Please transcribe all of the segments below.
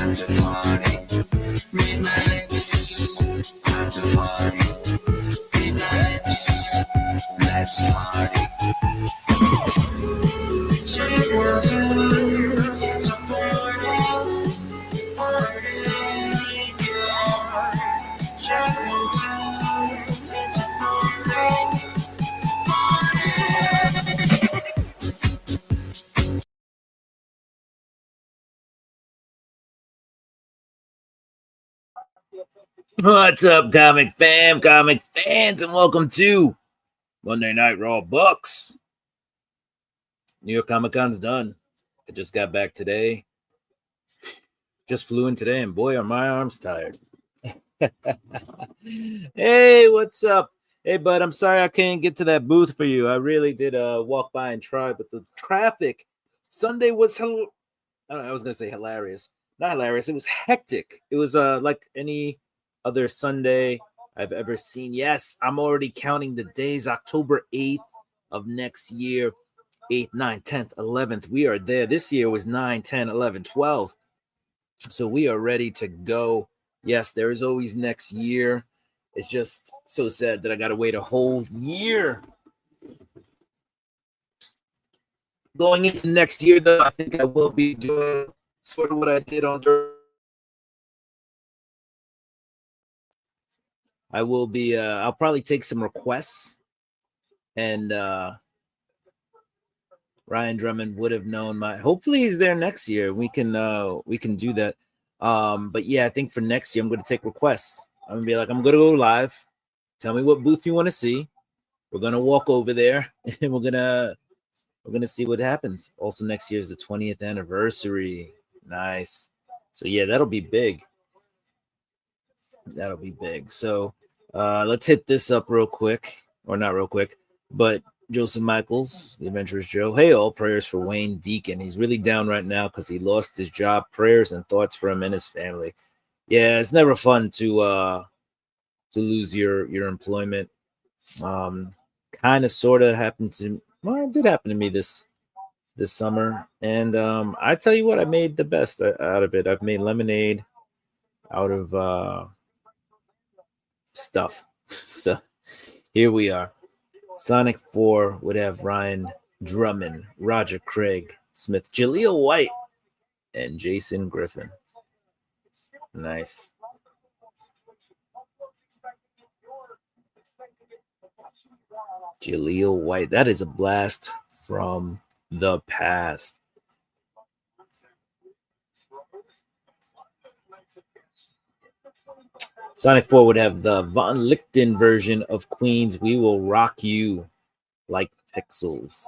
time to party. Midnights, time to party. Midnights, let's party. Take one, two, it's a party. Party, yeah. Take one, two, it's a party. What's up, comic fans, and welcome to Monday Night Raw Bucks. New York Comic Con's done. I just got back today. Just flew in today, and boy, are my arms tired. Hey, what's up? Hey, bud, I'm sorry I can't get to that booth for you. I really did walk by and try, but the traffic Sunday was I was gonna say hilarious. Not hilarious. It was hectic. It was like any other Sunday I've ever seen. Yes, I'm already counting the days. October 8th of next year. 8th, 9th, 10th, 11th. We are there. This year was 9, 10, 11, 12. So we are ready to go. Yes, there is always next year. It's just so sad that I got to wait a whole year. Going into next year, though, I think I will be doing sort of what I did on. I will be. I'll probably take some requests, and Ryan Drummond would have known my. Hopefully, he's there next year. We can do that. But yeah, I think for next year, I'm going to take requests. I'm gonna be like, I'm going to go live. Tell me what booth you want to see. We're gonna walk over there, and we're gonna see what happens. Also, next year is the 20th anniversary. Nice. So yeah, that'll be big. That'll be big. So let's hit this up real quick, or not real quick, but Joseph Michaels, the Adventurous Joe. Hey, all prayers for Wayne Deacon. He's really down right now because he lost his job. Prayers and thoughts for him and his family. Yeah, it's never fun to lose your employment. Kind of sort of happened to. Well, it did happen to me this summer, and I tell you what, I made the best out of it. I've made lemonade out of stuff. So here we are. Sonic 4 would have Ryan Drummond, Roger Craig Smith, Jaleel White, and Jason Griffin. Nice. Jaleel White. That is a blast from the past. Sonic 4 would have the Von Lichten version of Queen's We Will Rock You Like Pixels.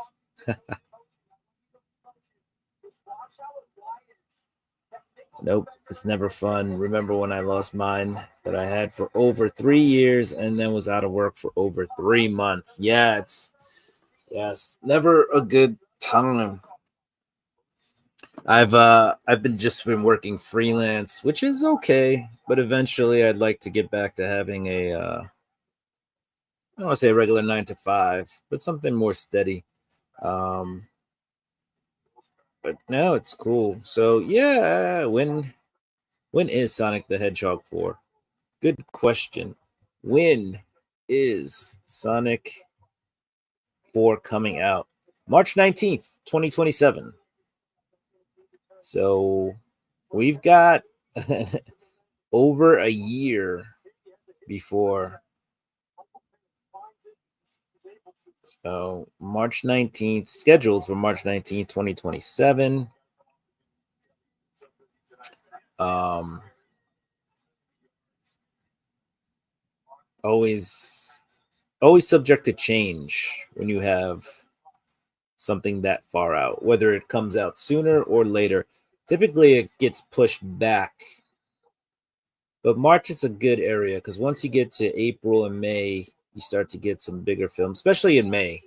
Nope, it's never fun. Remember when I lost mine that I had for over 3 years and then was out of work for over 3 months? Yeah, it's never a good time. I've been working freelance, which is okay, but eventually I'd like to get back to having a I don't want to say a regular 9 to 5, but something more steady. But now it's cool. So yeah, when is Sonic the Hedgehog 4? Good question. When is Sonic 4 coming out? March 19th, 2027. So we've got over a year before. So March 19th, scheduled for March 19th, 2027. Always subject to change when you have something that far out, whether it comes out sooner or later. Typically it gets pushed back, but March is a good area because once you get to April and May, you start to get some bigger films, especially in May.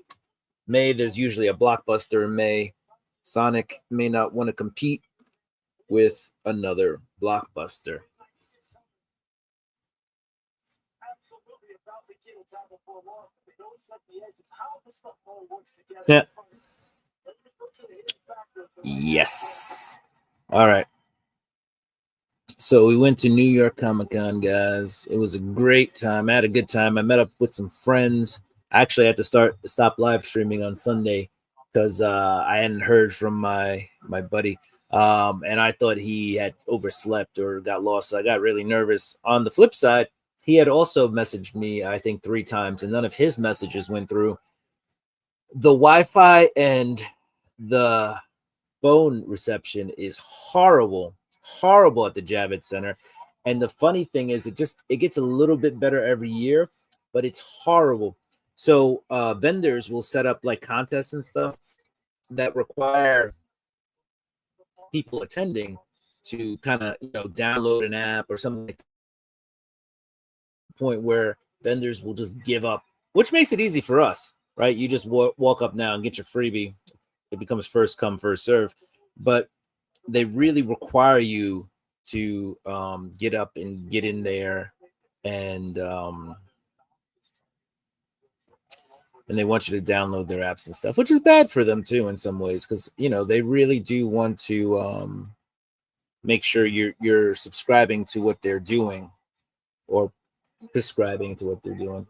There's usually a blockbuster in May. Sonic may not want to compete with another blockbuster. Yeah. Yes. All right. So we went to New York Comic Con, guys. It was a great time. I had a good time. I met up with some friends. I actually had to stop live streaming on Sunday because I hadn't heard from my buddy, and I thought he had overslept or got lost. So I got really nervous. On the flip side, he had also messaged me, I think, 3 times, and none of his messages went through. The Wi-Fi and the phone reception is horrible at the Javits Center. And the funny thing is, it gets a little bit better every year, but it's horrible. So vendors will set up like contests and stuff that require people attending to kind of download an app or something like that, point where vendors will just give up, which makes it easy for us, right? You just walk up now and get your freebie. It becomes first come, first serve. But they really require you to get up and get in there, and they want you to download their apps and stuff, which is bad for them too in some ways, because they really do want to make sure you're subscribing to what they're doing or prescribing to what they're doing.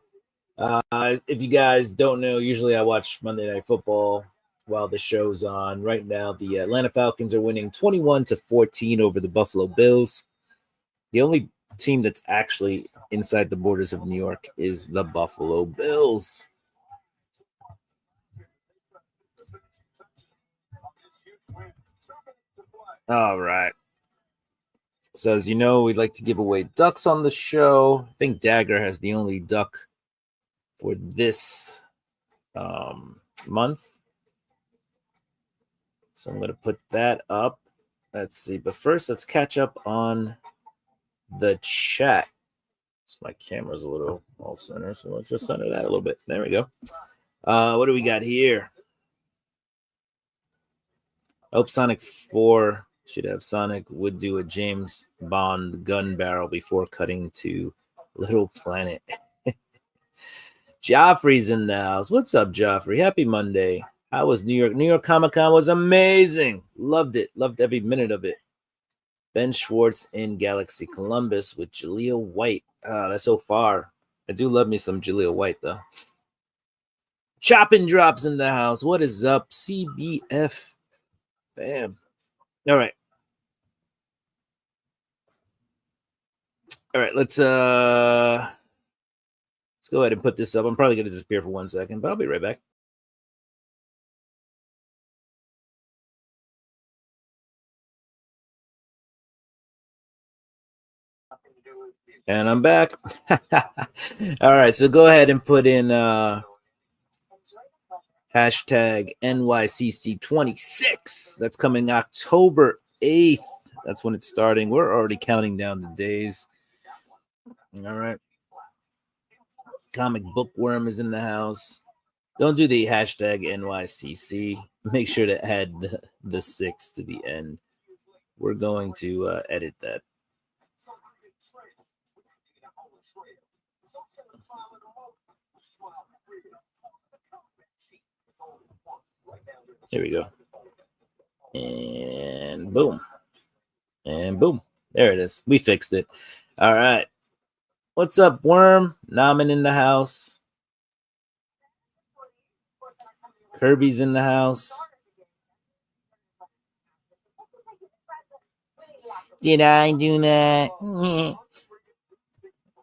If you guys don't know, usually I watch Monday Night Football while the show's on. Right now, the Atlanta Falcons are winning 21-14 over the Buffalo Bills. The only team that's actually inside the borders of New York is the Buffalo Bills. All right. So as you know, we'd like to give away ducks on the show. I think Dagger has the only duck for this month. So I'm going to put that up. Let's see. But first, let's catch up on the chat. So my camera's a little off center, so let's just center that a little bit. There we go. What do we got here? I hope Sonic 4 should have Sonic would do a James Bond gun barrel before cutting to Little Planet. Joffrey's in the house. What's up, Joffrey? Happy Monday. How was New York? New York Comic Con was amazing. Loved it. Loved every minute of it. Ben Schwartz in Galaxy Columbus with Jaleel White. That's so far. I do love me some Jaleel White, though. Chopping Drops in the house. What is up, CBF? Bam. All right. All right, let's go ahead and put this up. I'm probably going to disappear for 1 second, but I'll be right back. And I'm back. All right, so go ahead and put in hashtag NYCC 26. That's coming October 8th. That's when it's starting. We're already counting down the days. All right. Comic Bookworm is in the house. Don't do the hashtag NYCC. Make sure to add the 6 to the end. We're going to edit that. Here we go. And boom. And boom. There it is. We fixed it. All right. What's up, Worm? Namen in the house. Kirby's in the house. Did I do that?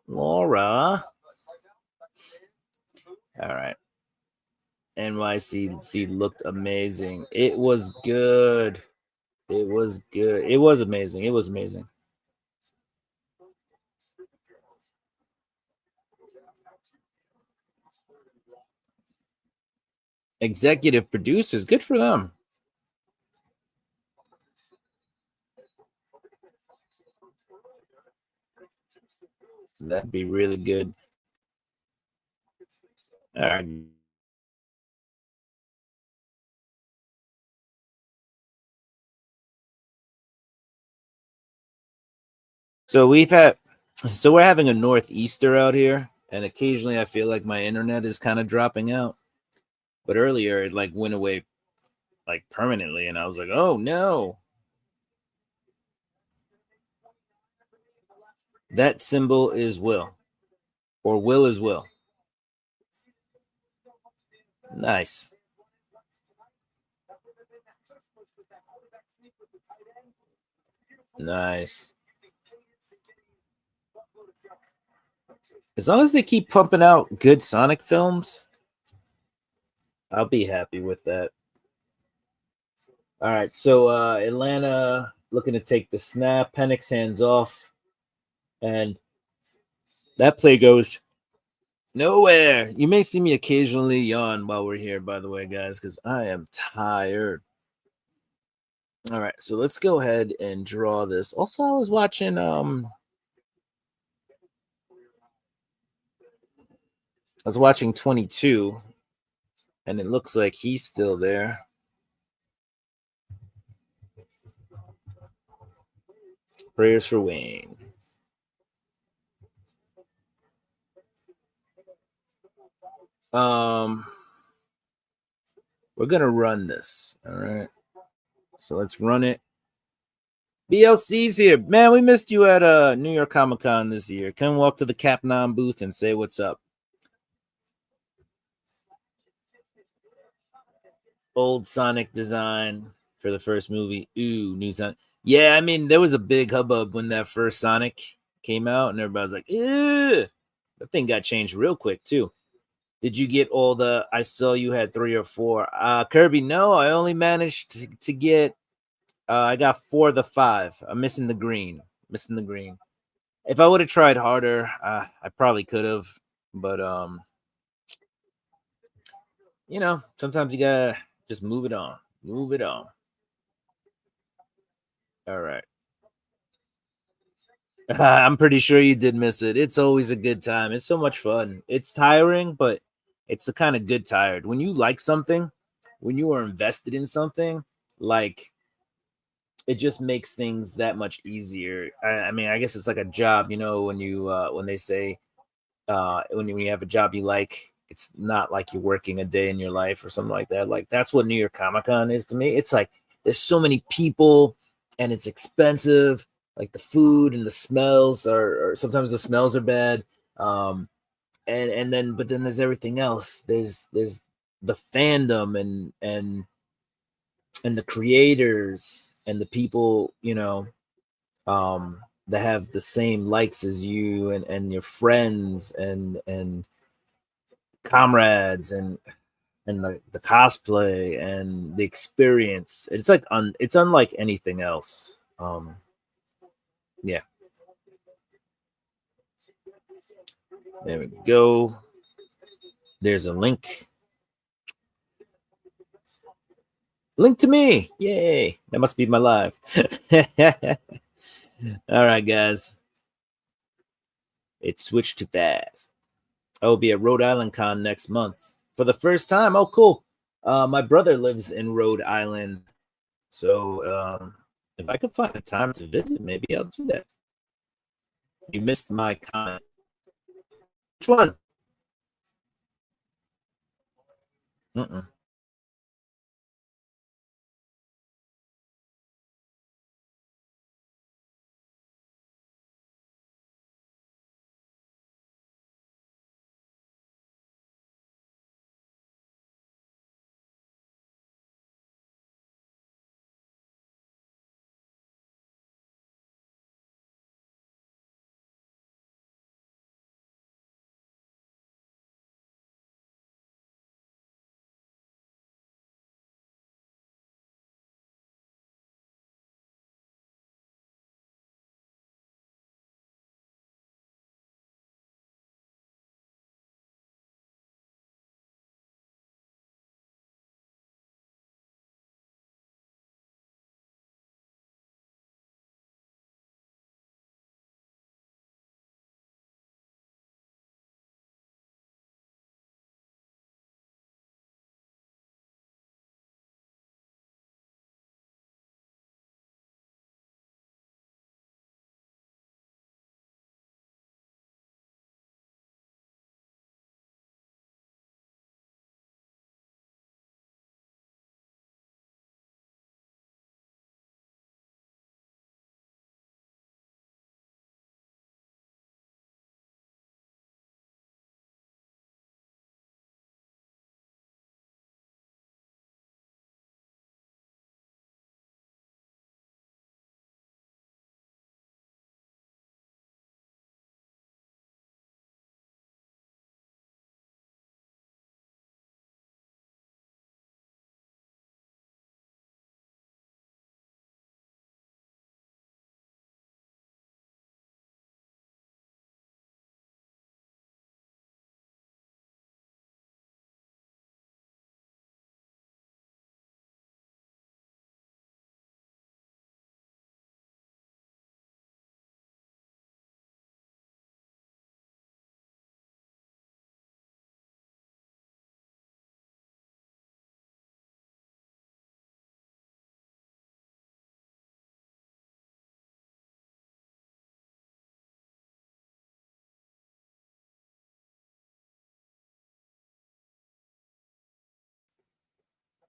Laura. All right. NYCC looked amazing. It was good. It was good. It was amazing. It was amazing. Executive producers, good for them. That'd be really good. All right. So we're having a northeaster out here, and occasionally I feel like my internet is kind of dropping out. But earlier it like went away like permanently, and I was like, oh no. That symbol is will, or will is will. Nice. Nice. As long as they keep pumping out good Sonic films, I'll be happy with that. All right, so Atlanta looking to take the snap. Penix hands off, and that play goes nowhere. You may see me occasionally yawn while we're here, by the way, guys, because I am tired. All right, so let's go ahead and draw this. Also, I was watching I was watching 22, and it looks like he's still there. Prayers for Wayne. We're gonna run this. All right. So let's run it. BLC's here. Man, we missed you at New York Comic Con this year. Come walk to the Capnon booth and say what's up. Old Sonic design for the first movie. Ooh, new Sonic. Yeah, I mean, there was a big hubbub when that first Sonic came out, and everybody's like, ew. That thing got changed real quick, too. Did you get all the? I saw you had 3 or 4. Kirby, no, I only managed to get. I got 4 of the 5. I'm missing the green. Missing the green. If I would have tried harder, I probably could have. But sometimes you gotta just move it on. Move it on. All right. I'm pretty sure you did miss it. It's always a good time. It's so much fun. It's tiring, but it's the kind of good tired. When you like something, when you are invested in something, like it just makes things that much easier. I mean, I guess it's like a job, when they say when you have a job you like, it's not like you're working a day in your life or something like that. Like that's what New York Comic Con is to me. It's like there's so many people and it's expensive. Like the food and the smells or sometimes the smells are bad. And then but then there's everything else. There's the fandom and the creators and the people that have the same likes as you and your friends and comrades and the cosplay and the experience. It's like it's unlike anything else. Yeah, there we go. There's a link. Link to me. Yay. That must be my live. All right, guys. It switched too fast. I will be at Rhode Island Con next month for the first time. Oh, cool. My brother lives in Rhode Island. So if I could find a time to visit, maybe I'll do that. You missed my comment. Which one? Mm-mm.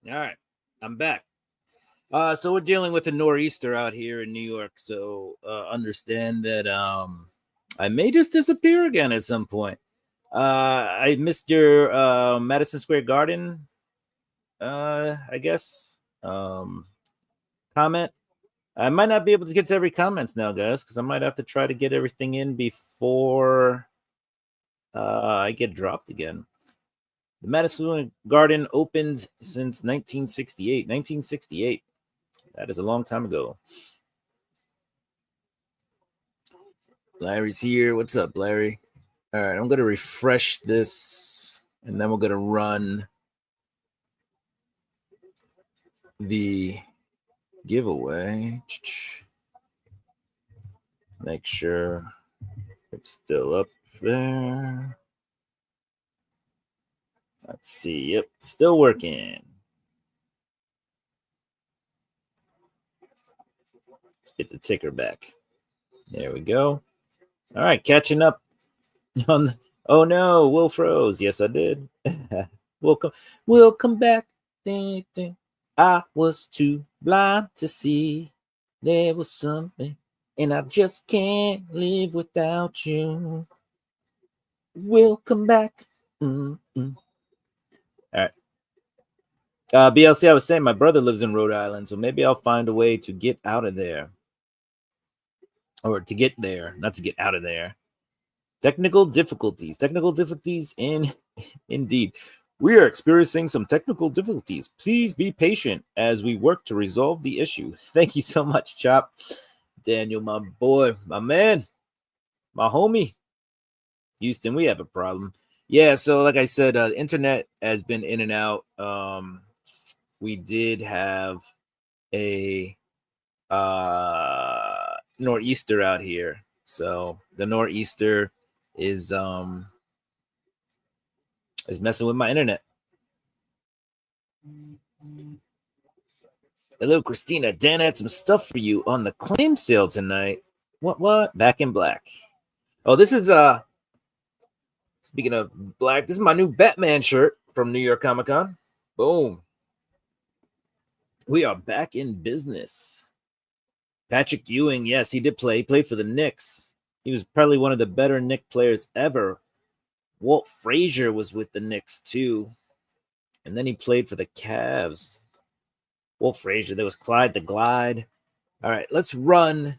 All right, I'm back. So we're dealing with a nor'easter out here in New York. So understand that I may just disappear again at some point. I missed your Madison Square Garden, I guess, comment. I might not be able to get to every comments now, guys, because I might have to try to get everything in before I get dropped again. The Madison Square Garden opened since 1968. 1968. That is a long time ago. Larry's here. What's up, Larry? All right, I'm going to refresh this, and then we're going to run the giveaway. Make sure it's still up there. Let's see. Yep, still working. Let's get the ticker back. There we go. All right, catching up on. Oh no, Will froze. Yes, I did. Welcome back. Ding, ding. I was too blind to see there was something, and I just can't live without you. Welcome back. Mm-mm. All right. BLC, I was saying my brother lives in Rhode Island, so maybe I'll find a way to get out of there. Or to get there, not to get out of there. Technical difficulties. Indeed. We are experiencing some technical difficulties. Please be patient as we work to resolve the issue. Thank you so much, Chop. Daniel, my boy, my man, my homie. Houston, we have a problem. Yeah, so like I said, internet has been in and out. We did have a nor'easter out here. So the nor'easter is messing with my internet. Hello, Christina. Dan had some stuff for you on the claim sale tonight. What? Back in Black. Oh, this is speaking of black, this is my new Batman shirt from New York Comic Con. Boom. We are back in business. Patrick Ewing, yes, he did play. He played for the Knicks. He was probably one of the better Knicks players ever. Walt Frazier was with the Knicks too. And then he played for the Cavs. Walt Frazier. There was Clyde the Glide. All right, let's run.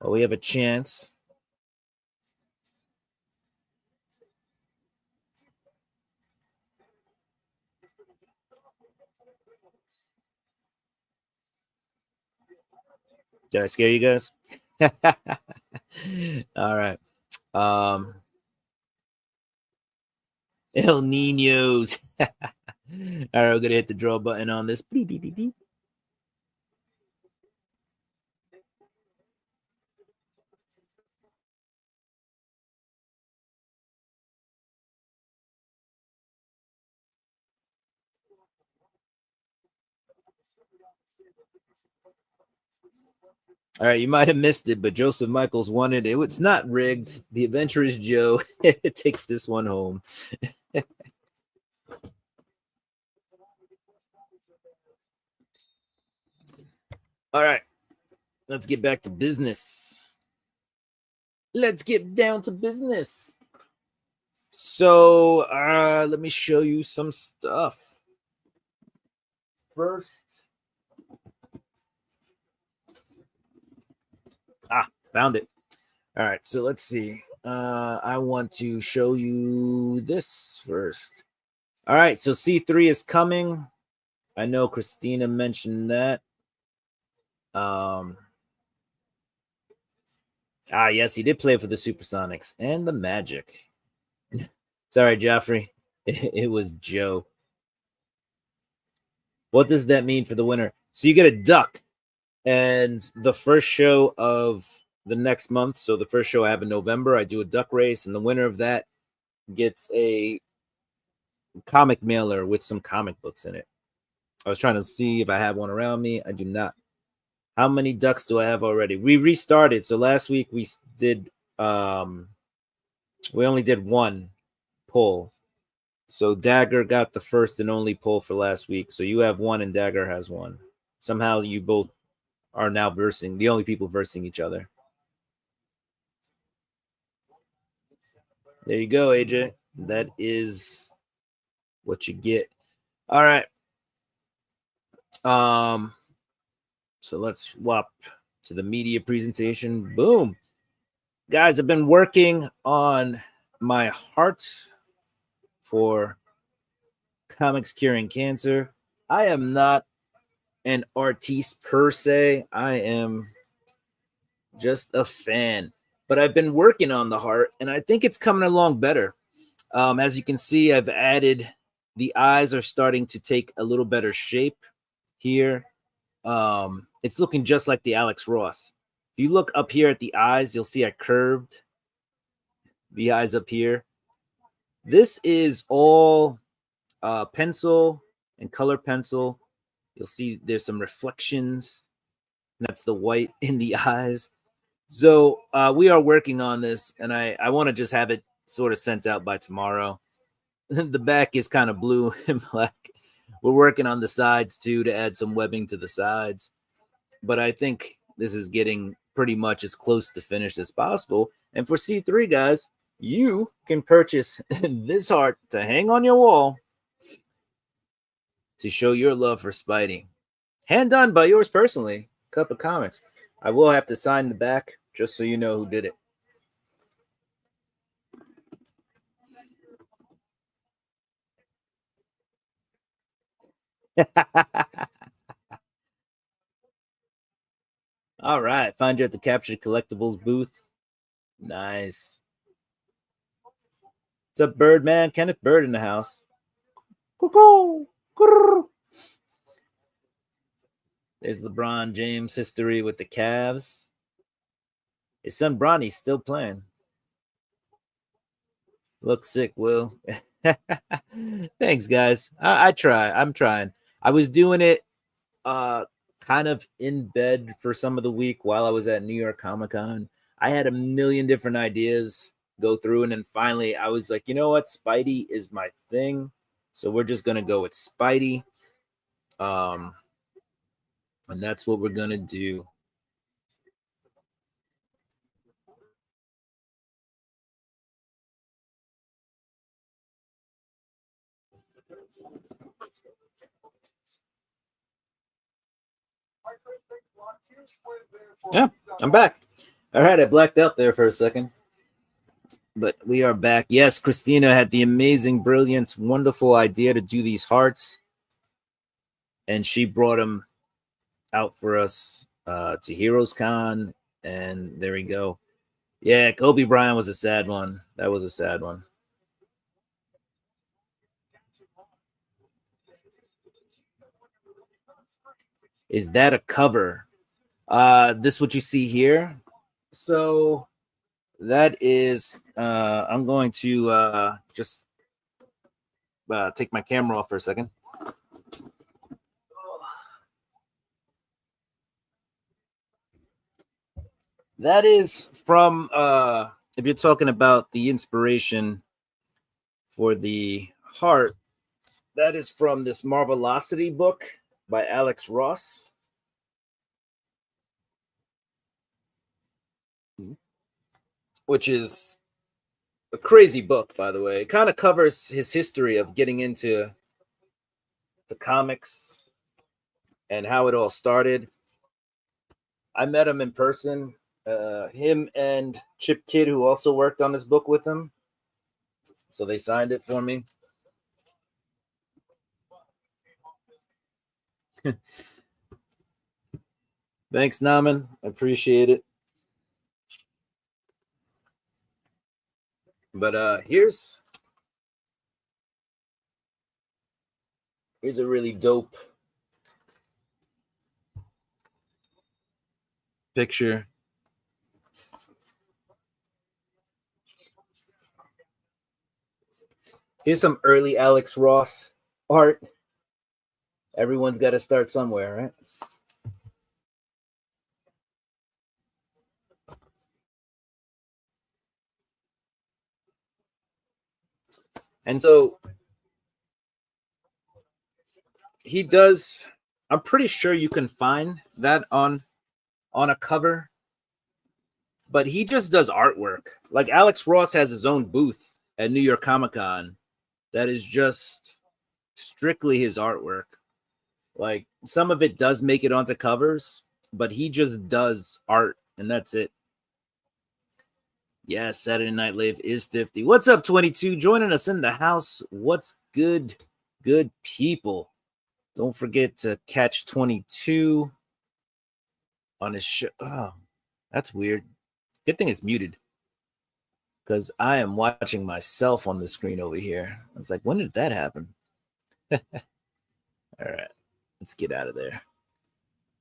Oh, we have a chance. Did I scare you guys? All right. El Ninos. All right, we're gonna hit the draw button on this. All right, you might have missed it, but Joseph Michaels won it. It's not rigged. The Adventurous Joe takes this one home. All right, let's get back to business. Let's get down to business. So let me show you some stuff. First, found it. All right, so let's see. I want to show you this first. All right, so C3 is coming. I know Christina mentioned that. Yes, he did play for the Supersonics and the Magic. Sorry, Joffrey. It was Joe. What does that mean for the winner? So you get a duck, and the first show of the next month, so the first show I have in November, I do a duck race, and the winner of that gets a comic mailer with some comic books in it. I was trying to see if I have one around me. I do not. How many ducks do I have already? We restarted. So last week we did we only did one pull. So Dagger got the first and only pull for last week. So you have one and Dagger has one. Somehow you both are now versing, the only people versing each other. There you go, AJ. That is what you get. All right. So let's swap to the media presentation. Boom. Guys, I've been working on my heart for comics curing cancer. I am not an artiste per se. I am just a fan. But I've been working on the heart, and I think it's coming along better. As you can see, I've added the eyes are starting to take a little better shape here. It's looking just like the Alex Ross. If you look up here at the eyes, you'll see I curved the eyes up here. This is all pencil and color pencil. You'll see there's some reflections. That's the white in the eyes. So we are working on this, and I want to just have it sort of sent out by tomorrow. The back is kind of blue and black. We're working on the sides too to add some webbing to the sides. But I think this is getting pretty much as close to finished as possible. And for C3, guys, you can purchase this heart to hang on your wall to show your love for Spidey. Hand done by yours personally, Cup of Comics. I will have to sign the back just so you know who did it. All right. Find you at the Captured Collectibles booth. Nice. What's up, Birdman? Kenneth Bird in the house. Cuckoo. There's LeBron James history with the Cavs. His son Bronny's still playing. Looks sick, Will. Thanks, guys. I try. I'm trying. I was doing it kind of in bed for some of the week while I was at New York Comic Con. I had a million different ideas go through, and then finally I was like, you know what? Spidey is my thing. So we're just gonna go with Spidey. And that's what we're gonna do. Yeah, I'm back. All right, I blacked out there for a second. But we are back. Yes, Christina had the amazing, brilliant, wonderful idea to do these hearts. And she brought them out for us to Heroes Con. And there we go. Yeah, Kobe Bryant was a sad one. That was a sad one. Is that a cover? This what you see here. So that is I'm going to just take my camera off for a second. That is from if you're talking about the inspiration for the heart, that is from this Marvelocity book by Alex Ross. Which is a crazy book, by the way. It kind of covers his history of getting into the comics and how it all started. I met him in person. Him and Chip Kidd, who also worked on this book with him. So they signed it for me. Thanks, Naman. I appreciate it. But here's a really dope picture. Here's some early Alex Ross art. Everyone's got to start somewhere, right? And so he does. I'm pretty sure you can find that on a cover, but he just does artwork. Like Alex Ross has his own booth at New York Comic Con that is just strictly his artwork. Like some of it does make it onto covers, but he just does art and that's it. Yeah, Saturday Night Live is 50. What's up, 22? Joining us in the house. What's good, good people? Don't forget to catch 22 on his show. Oh, that's weird. Good thing it's muted because I am watching myself on the screen over here. I was like, when did that happen? All right, let's get out of there.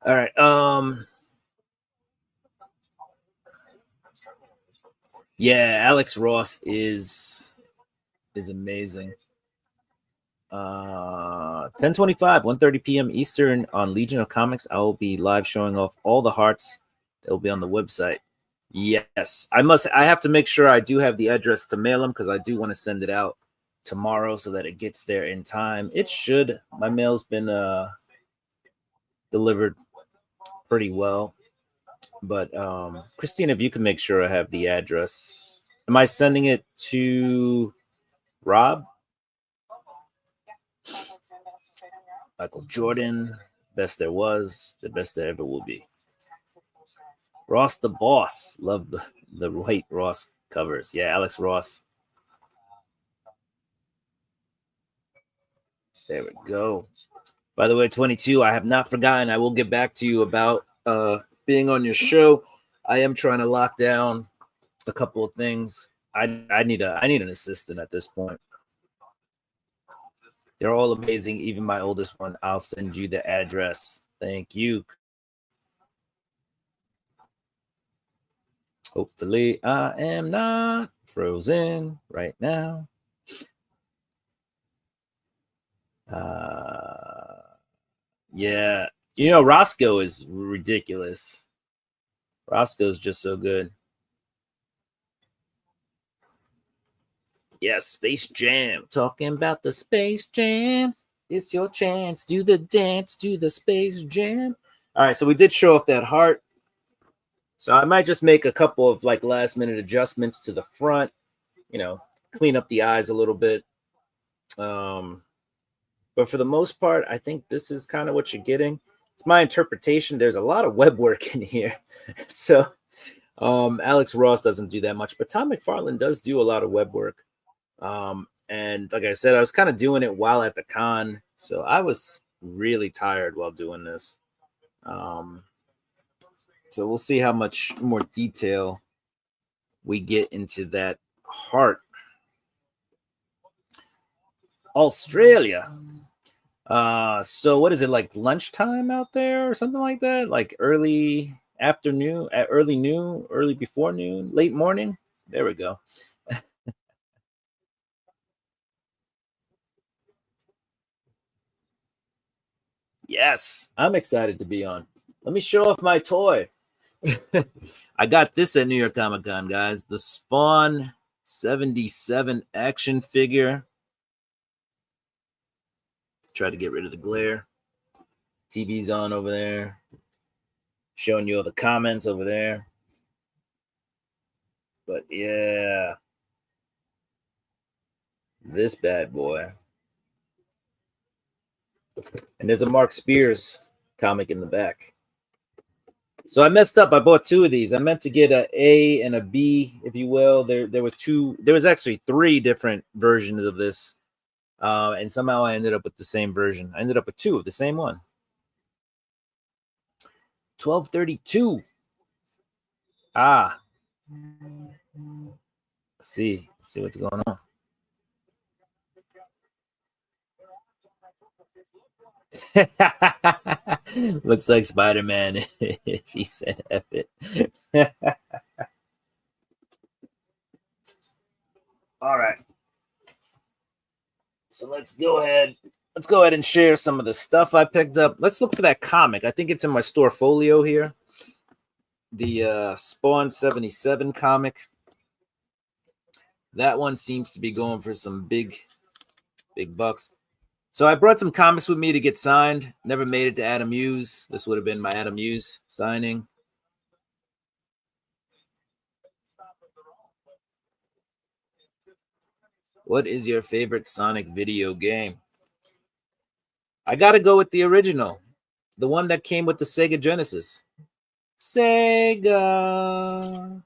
All right. Yeah, Alex Ross is amazing. 10:25, 1:30 p.m. Eastern on Legion of Comics. I will be live showing off all the hearts that will be on the website. Yes, I have to make sure I do have the address to mail them because I do want to send it out tomorrow so that it gets there in time. It should. My mail's been delivered pretty well. But Christine, if you can make sure I have the address. Am I sending it to Rob? Michael Jordan, best there was, the best there ever will be. Ross the Boss, love the white Ross covers. Yeah, Alex Ross. There we go. By the way, 22, I have not forgotten. I will get back to you about being on your show. I am trying to lock down a couple of things. I need an assistant at this point. They're all amazing, even my oldest one. I'll send you the address. Thank you. Hopefully, I am not frozen right now. Yeah, Roscoe is ridiculous. Roscoe's just so good. Yeah, Space Jam. Talking about the Space Jam. It's your chance. Do the dance. Do the Space Jam. All right, so we did show off that heart. So I might just make a couple of like last minute adjustments to the front. Clean up the eyes a little bit. But for the most part, I think this is kind of what you're getting. It's my interpretation. There's a lot of web work in here. So Alex Ross doesn't do that much, but Tom McFarlane does do a lot of web work. And like I said, I was kind of doing it while at the con. So I was really tired while doing this. So we'll see how much more detail we get into that heart. Australia. So what is it, like lunchtime out there or something like that? Like early afternoon, early noon, early before noon, late morning? There we go. Yes, I'm excited to be on. Let me show off my toy. I got this at New York Comic Con, guys. The Spawn 77 action figure. Try to get rid of the glare. TV's on over there. Showing you all the comments over there. But yeah. This bad boy. And there's a Mark Spears comic in the back. So I messed up. I bought two of these. I meant to get an A and a B, if you will. There were two. There was actually three different versions of this. And somehow I ended up with the same version. I ended up with two of the same one. 1232. Ah. Let's see what's going on. Looks like Spider-Man if he said F it. All right. So let's go ahead and share some of the stuff I picked up. Let's look for that comic. I think it's in my store folio here. The Spawn 77 comic. That one seems to be going for some big bucks. So I brought some comics with me to get signed. Never made it to Adam Hughes. This would have been my Adam Hughes signing. What is your favorite Sonic video game? I got to go with the original, the one that came with the Sega Genesis. Sega.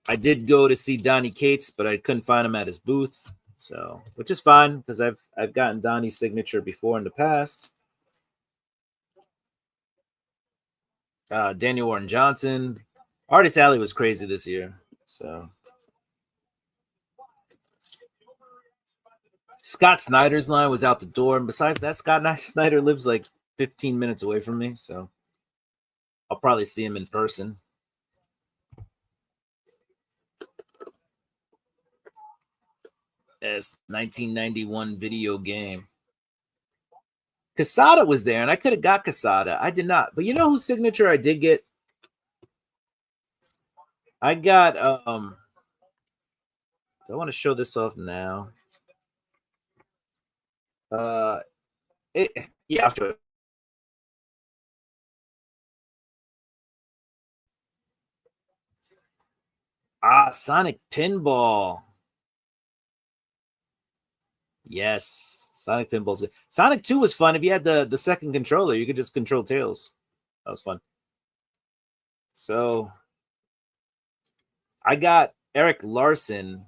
I did go to see Donnie Cates, but I couldn't find him at his booth. So, which is fine because I've gotten Donnie's signature before in the past. Daniel Warren Johnson. Artist Alley was crazy this year. So Scott Snyder's line was out the door. And besides that, Scott Snyder lives like 15 minutes away from me. So I'll probably see him in person. As 1991 video game. Casada was there, and I could have got Casada. I did not. But you know whose signature I did get? I got I want to show this off now. Yeah, I'll show it. Sonic Pinball. Yes, Sonic Pinball's good. Sonic 2 was fun. If you had the second controller, you could just control Tails. That was fun. So I got Eric Larson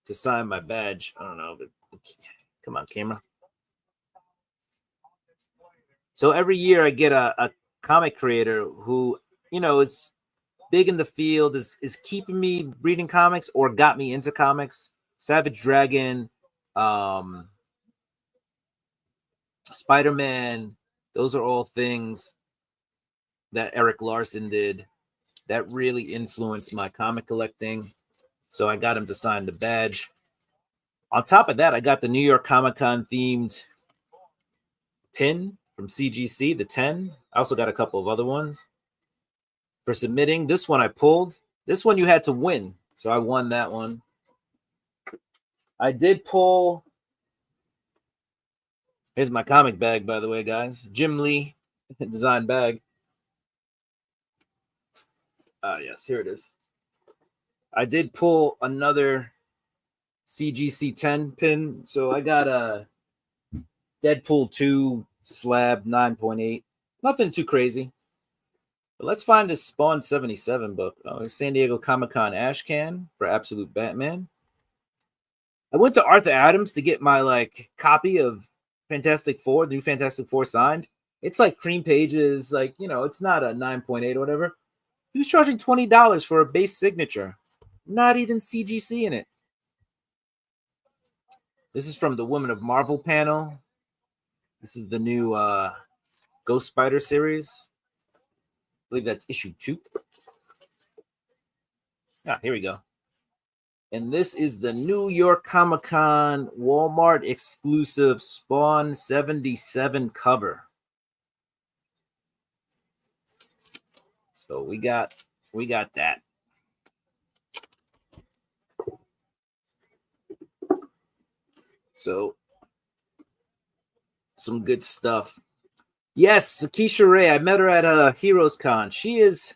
to sign my badge. I don't know, but come on, camera. So every year I get a comic creator who, you know, is big in the field, is keeping me reading comics or got me into comics. Savage Dragon, Spider-Man, those are all things that Eric Larson did that really influenced my comic collecting. So I got him to sign the badge. On top of that, I got the New York Comic-Con themed pin from CGC, the 10. I also got a couple of other ones for submitting. This one I pulled. This one you had to win, so I won that one. I did pull. Here's my comic bag, by the way, guys. Jim Lee design bag. Yes, here it is. I did pull another CGC 10 pin. So I got a Deadpool 2 slab 9.8. Nothing too crazy. But let's find this Spawn 77 book. San Diego Comic-Con Ashcan for Absolute Batman. I went to Arthur Adams to get my copy of Fantastic Four, the new Fantastic Four signed. It's like cream pages, it's not a 9.8 or whatever. He was charging $20 for a base signature. Not even CGC in it. This is from the Women of Marvel panel. This is the new Ghost Spider series. I believe that's issue 2. Here we go. And this is the New York Comic-Con Walmart exclusive Spawn 77 cover. So we got that. So some good stuff. Yes, Keisha Ray. I met her at Heroes Con. She's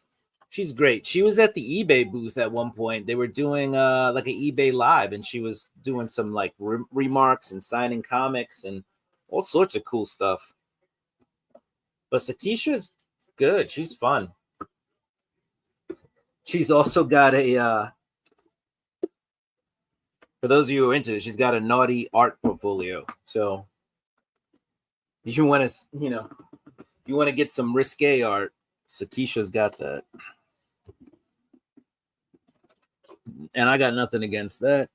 great. She was at the eBay booth at one point. They were doing an eBay live, and she was doing some remarks and signing comics and all sorts of cool stuff. But Sakisha is good. She's fun. She's also got a for those of you who are into it, she's got a naughty art portfolio. So if you want to, get some risque art, Sakisha's got that. And I got nothing against that.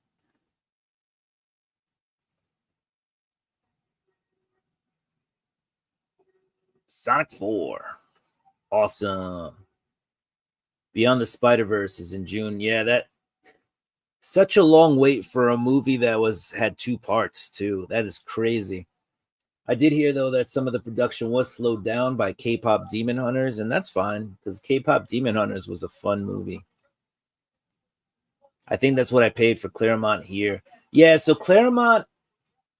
Sonic 4. Awesome. Beyond the Spider-Verse is in June. Yeah, that such a long wait for a movie that had 2 parts too. That is crazy. I did hear though that some of the production was slowed down by K-pop Demon Hunters, and that's fine because K-pop Demon Hunters was a fun movie. I think that's what I paid for Claremont here. Yeah, so Claremont,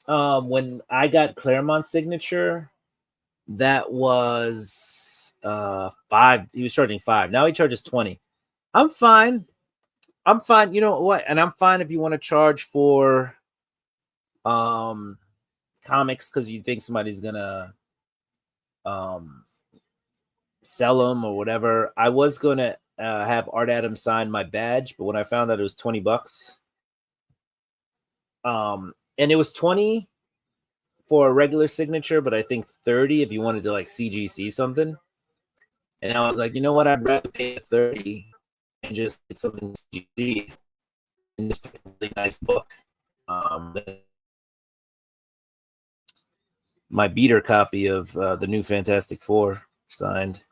When I got Claremont signature, that was 5. He was charging 5. Now he charges 20. I'm fine. I'm fine. You know what? And I'm fine if you want to charge for comics because you think somebody's gonna um sell them or whatever. I was gonna have Art Adams sign my badge, but when I found out it was $20, and it was 20 for a regular signature, but I think 30 if you wanted to like CGC something. And I was like, you know what? I'd rather pay 30 and just get something CGC and just pick a really nice book. Um, my beater copy of the new Fantastic Four signed.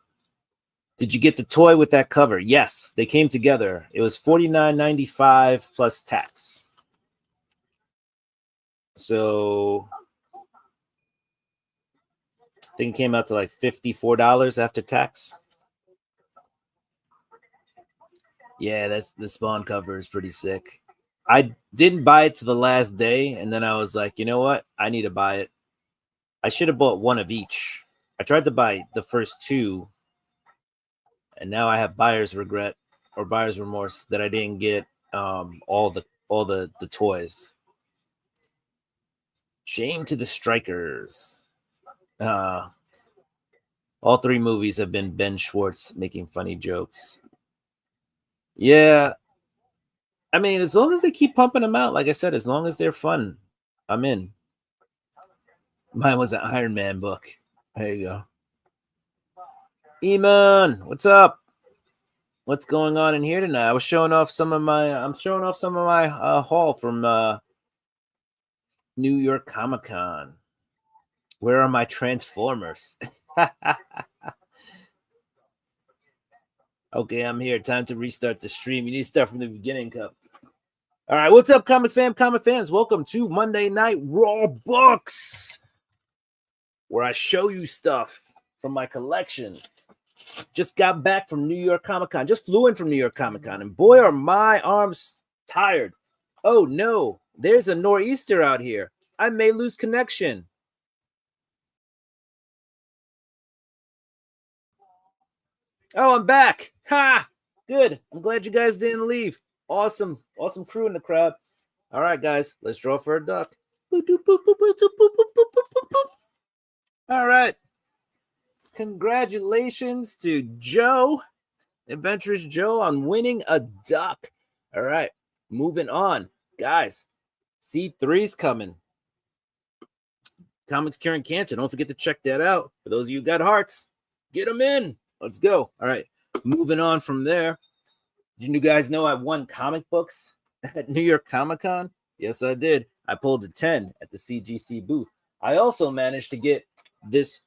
Did you get the toy with that cover? Yes, they came together. It was $49.95 plus tax. So I think it came out to like $54 after tax. Yeah, that's the Spawn cover is pretty sick. I didn't buy it to the last day, and then I was like, you know what? I need to buy it. I should have bought one of each. I tried to buy the first two, and now I have buyer's regret or buyer's remorse that I didn't get all the toys. Shame to the strikers. All 3 movies have been Ben Schwartz making funny jokes. Yeah, I mean, as long as they keep pumping them out, like I said, as long as they're fun, I'm in. Mine was an Iron Man book. There you go. Eamon, what's up? What's going on in here tonight? I'm showing off some of my haul from New York Comic Con. Where are my Transformers? Okay, I'm here. Time to restart the stream. You need to start from the beginning, Cup. All right, what's up, comic fans? Welcome to Monday Night Raw Books, where I show you stuff from my collection. Just got back from New York Comic Con. Just flew in from New York Comic Con, and boy, are my arms tired. Oh no, there's a nor'easter out here. I may lose connection. Oh, I'm back. Ha! Good. I'm glad you guys didn't leave. Awesome crew in the crowd. All right, guys, let's draw for a duck. All right. Congratulations to Joe, Adventurous Joe, on winning a duck. All right, moving on. Guys, C3's coming. Comics Curing Cancer. Don't forget to check that out. For those of you who got hearts, get them in. Let's go. All right, moving on from there. Did you guys know I won comic books at New York Comic Con? Yes, I did. I pulled a 10 at the CGC booth. I also managed to get this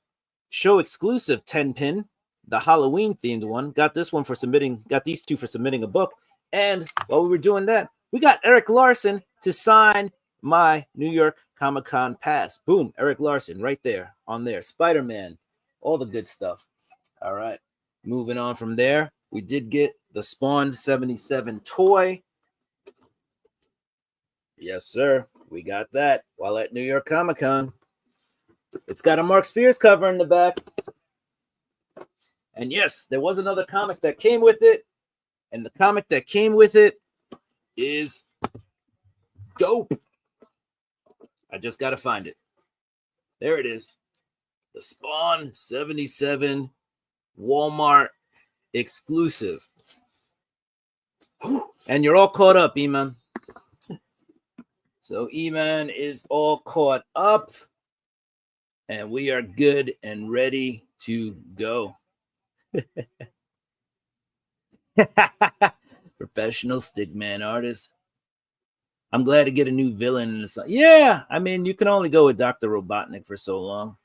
show exclusive 10 pin, the Halloween themed one. Got these two for submitting a book. And while we were doing that, we got Eric Larson to sign my New York Comic Con pass. Boom, Eric Larson right there on there. Spider-Man, all the good stuff. All right, moving on from there, we did get the Spawn 77 toy. Yes, sir. We got that while at New York Comic Con. It's got a Mark Spears cover in the back. And yes, there was another comic that came with it. And the comic that came with it is dope. I just got to find it. There it is. The Spawn 77 Walmart exclusive. And you're all caught up, Eman. So Eman is all caught up. And we are good and ready to go. Professional stickman artist. I'm glad to get a new villain in the song. Yeah, I mean, you can only go with Dr. Robotnik for so long.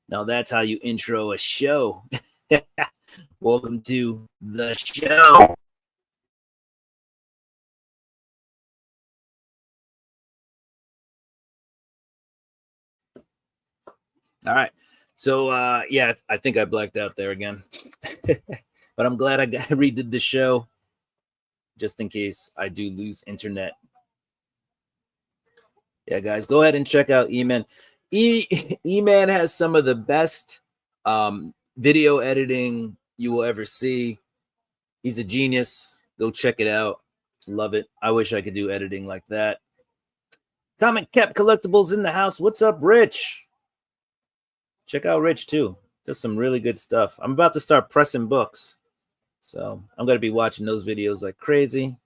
Now that's how you intro a show. Welcome to the show. All right. So yeah, I think I blacked out there again. But I'm glad I redid the show just in case I do lose internet. Yeah, guys, go ahead and check out E-Man. E-Man has some of the best video editing you will ever see. He's a genius. Go check it out. Love it. I wish I could do editing like that. Comic Cap Collectibles in the house. What's up, Rich? Check out Rich too. Does some really good stuff. I'm about to start pressing books, so I'm going to be watching those videos like crazy.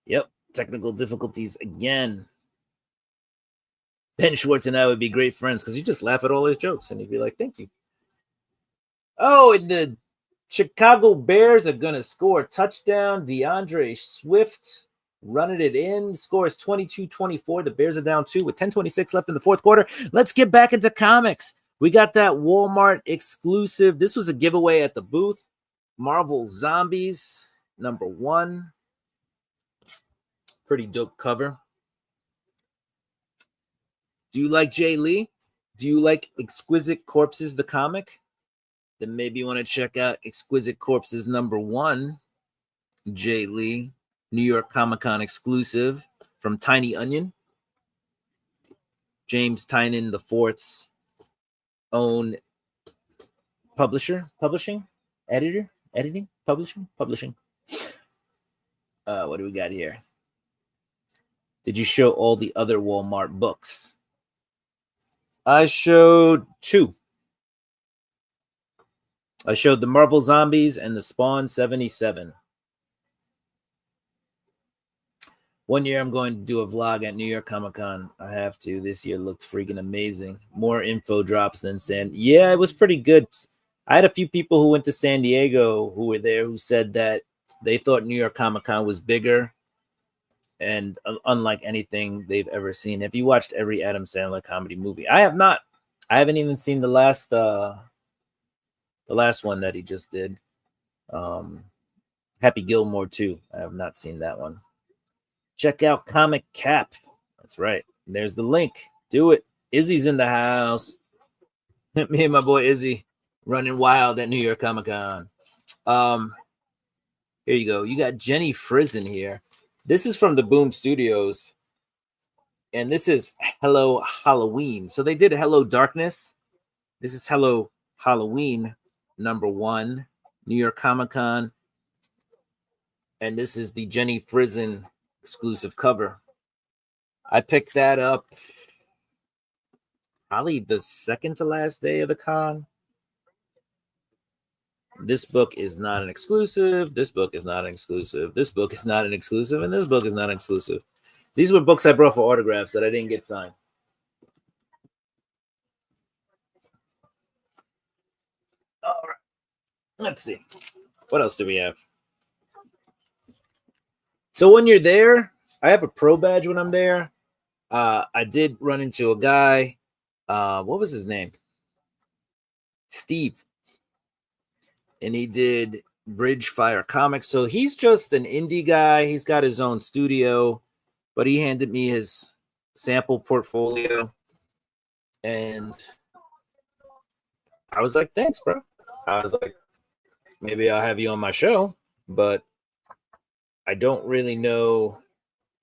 Yep, technical difficulties again. Ben Schwartz and I would be great friends because you just laugh at all his jokes and he'd be like, thank you. Oh, and the Chicago Bears are going to score a touchdown. DeAndre Swift running it in. Score is 22-24. The Bears are down 2 with 10:26 left in the fourth quarter. Let's get back into comics. We got that Walmart exclusive. This was a giveaway at the booth. Marvel Zombies, #1. Pretty dope cover. Do you like Jay Lee? Do you like Exquisite Corpses, the comic? Then maybe you want to check out Exquisite Corpses #1, Jay Lee, New York Comic-Con exclusive from Tiny Onion. James Tynion IV's own publishing. Editing. What do we got here? Did you show all the other Walmart books? I showed 2. I showed the Marvel Zombies and the Spawn 77. One year I'm going to do a vlog at New York Comic-Con. I have to. This year looked freaking amazing. More info drops than Yeah, it was pretty good. I had a few people who went to San Diego who were there who said that they thought New York Comic-Con was bigger and unlike anything they've ever seen. Have you watched every Adam Sandler comedy movie? I have not. I haven't even seen the last one that he just did. Happy Gilmore 2. I have not seen that one. Check out Comic Cap. That's right. There's the link. Do it. Izzy's in the house. Me and my boy Izzy running wild at New York Comic-Con. Here you go. You got Jenny Frizen here. This is from the Boom Studios. And this is Hello Halloween. So they did Hello Darkness. This is Hello Halloween #1, New York Comic-Con. And this is the Jenny Frizen exclusive cover. I picked that up probably the second to last day of the con. This book is not an exclusive. This book is not an exclusive. This book is not an exclusive. And this book is not an exclusive. These were books I brought for autographs that I didn't get signed. All right. Let's see. What else do we have? So when you're there, I have a pro badge when I'm there. I did run into a guy. What was his name? Steve. And he did Bridgefire Comics. So he's just an indie guy. He's got his own studio, but he handed me his sample portfolio. And I was like, thanks, bro. I was like, maybe I'll have you on my show, but I don't really know.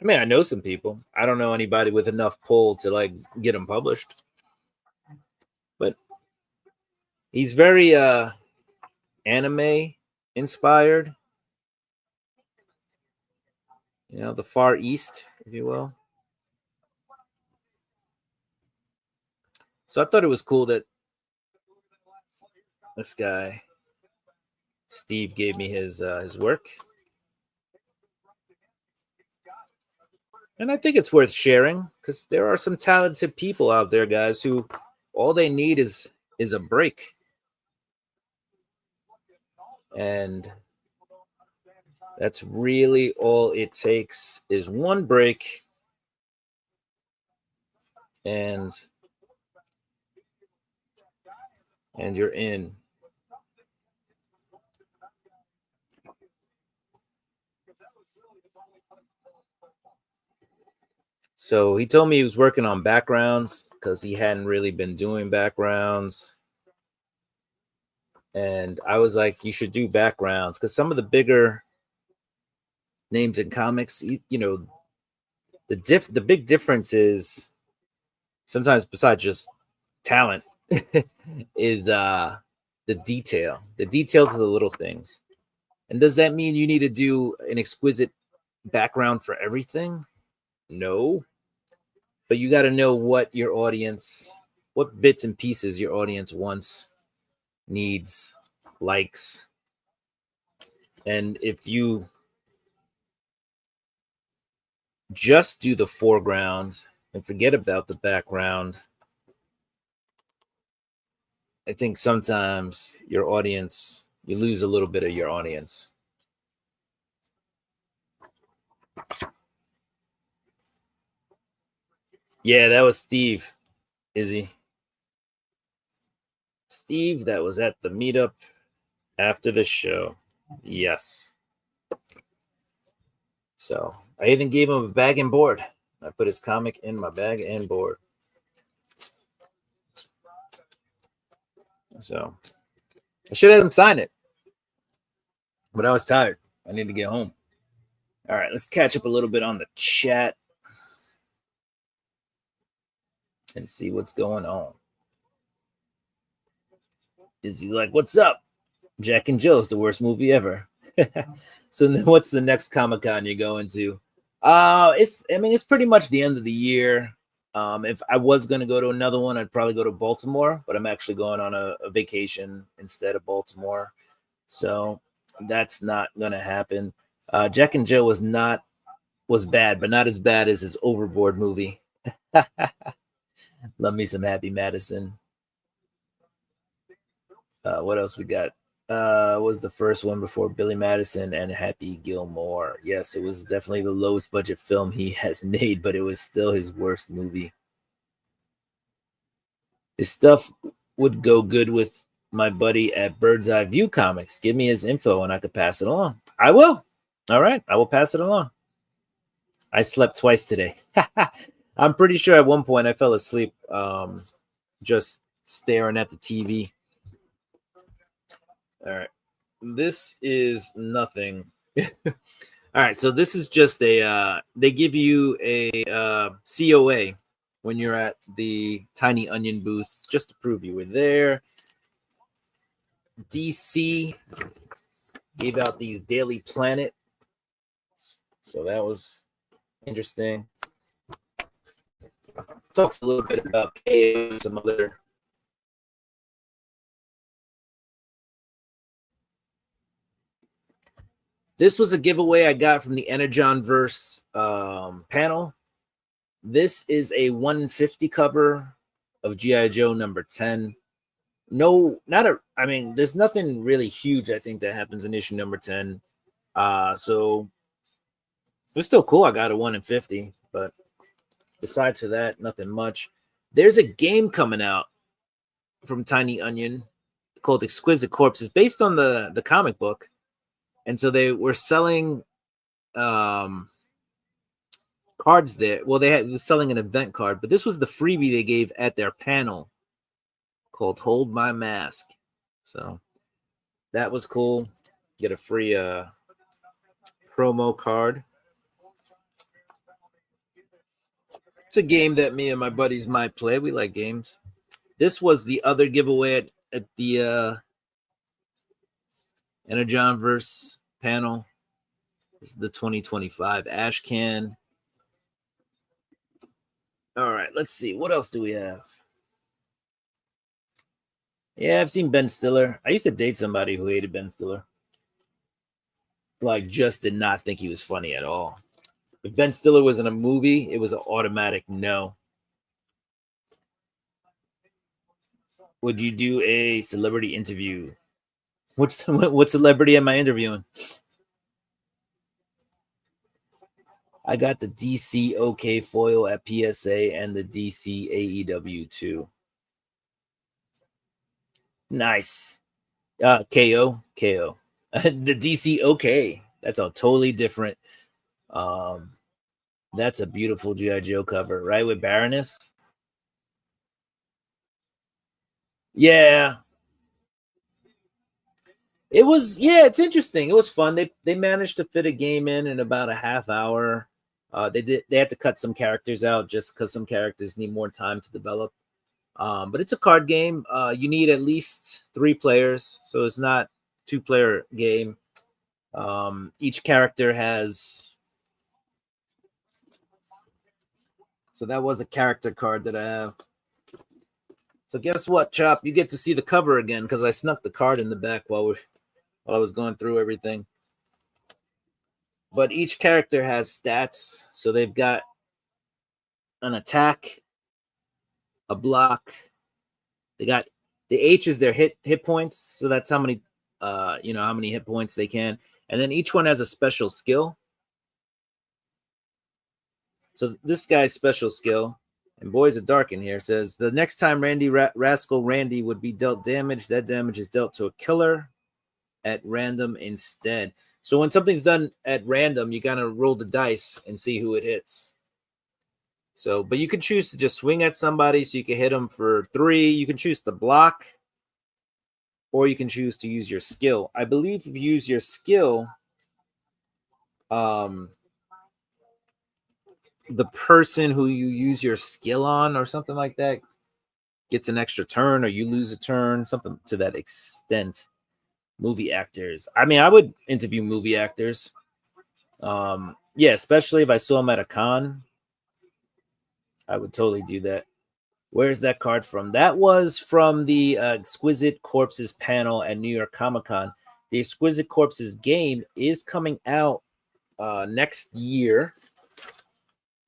I mean, I know some people. I don't know anybody with enough pull to like get them published. But he's very anime inspired. You know, the Far East, if you will. So I thought it was cool that this guy, Steve, gave me his work. And I think it's worth sharing because there are some talented people out there, guys, who all they need is a break. And that's really all it takes is one break. And you're in. So he told me he was working on backgrounds because he hadn't really been doing backgrounds. And I was like, you should do backgrounds because some of the bigger names in comics. The big difference is sometimes, besides just talent, is the detail to the little things. And does that mean you need to do an exquisite background for everything? No, but you got to know what bits and pieces your audience wants, needs, likes. And if you just do the foreground and forget about the background, I think sometimes you lose a little bit of your audience. Yeah, that was Steve. Izzy. Steve, that was at the meetup after the show. Yes. So I even gave him a bag and board. I put his comic in my bag and board. So I should have him sign it, but I was tired. I need to get home. All right, let's catch up a little bit on the chat and see what's going on. Is he like, what's up? Jack and Jill's the worst movie ever. So what's the next Comic-Con you're going to? It's pretty much the end of the year. If I was going to go to another one, I'd probably go to Baltimore, but I'm actually going on a vacation instead of Baltimore. So that's not going to happen. Jack and Jill was bad, but not as bad as his Overboard movie. Love me some Happy Madison. What else we got? Was the first one before Billy Madison and Happy Gilmore. Yes, it was definitely the lowest budget film he has made, but it was still his worst movie. His stuff would go good with my buddy at Bird's Eye View Comics. Give me his info and I could pass it along. I will. All right, I will pass it along. I slept twice today. I'm pretty sure at one point I fell asleep just staring at the TV. All right. This is nothing. All right. So this is just they give you a COA when you're at the Tiny Onion booth just to prove you were there. DC gave out these Daily Planet. So that was interesting. Talks a little bit about some other. This was a giveaway I got from the Energon Verse panel. This is a 150 cover of G.I. Joe number 10. No, there's nothing really huge, I think, that happens in issue number 10. So it was still cool. I got a 1 in 50, but besides for that, nothing much. There's a game coming out from Tiny Onion called Exquisite Corpses, based on the comic book. And so they were selling cards there. Well, they were selling an event card, but this was the freebie they gave at their panel called Hold My Mask. So that was cool. Get a free promo card. It's a game that me and my buddies might play. We like games. This was the other giveaway at the Energon Verse panel. This is the 2025 Ash Can. All right, let's see. What else do we have? Yeah, I've seen Ben Stiller. I used to date somebody who hated Ben Stiller. Like, just did not think he was funny at all. If Ben Stiller was in a movie, it was an automatic no. Would you do a celebrity interview? What celebrity am I interviewing? I got the DC OK foil at PSA and the DC AEW too. Nice. KO. The DC OK. That's a totally different. That's a beautiful G.I. Joe cover, right? With Baroness. Yeah. It was, yeah, it's interesting. It was fun. They managed to fit a game in about a half hour. They had to cut some characters out just because some characters need more time to develop. But it's a card game. You need at least 3 players, so it's not 2-player game. Each character has. So that was a character card that I have. So guess what, Chop? You get to see the cover again because I snuck the card in the back while I was going through everything. But each character has stats, so they've got an attack, a block. They got the H is their hit points, so that's how many how many hit points they can, and then each one has a special skill. So this guy's special skill, and boys are dark in here, says the next time Rascal Randy would be dealt damage, that damage is dealt to a killer at random instead. So when something's done at random, you gotta roll the dice and see who it hits. So, but you can choose to just swing at somebody, so you can hit them for 3. You can choose to block, or you can choose to use your skill. I believe if you use your skill, the person who you use your skill on or something like that gets an extra turn, or you lose a turn, something to that extent. Movie actors. I mean, I would interview movie actors. Yeah, especially if I saw them at a con. I would totally do that. Where's that card from? That was from the Exquisite Corpses panel at New York Comic Con. The Exquisite Corpses game is coming out next year.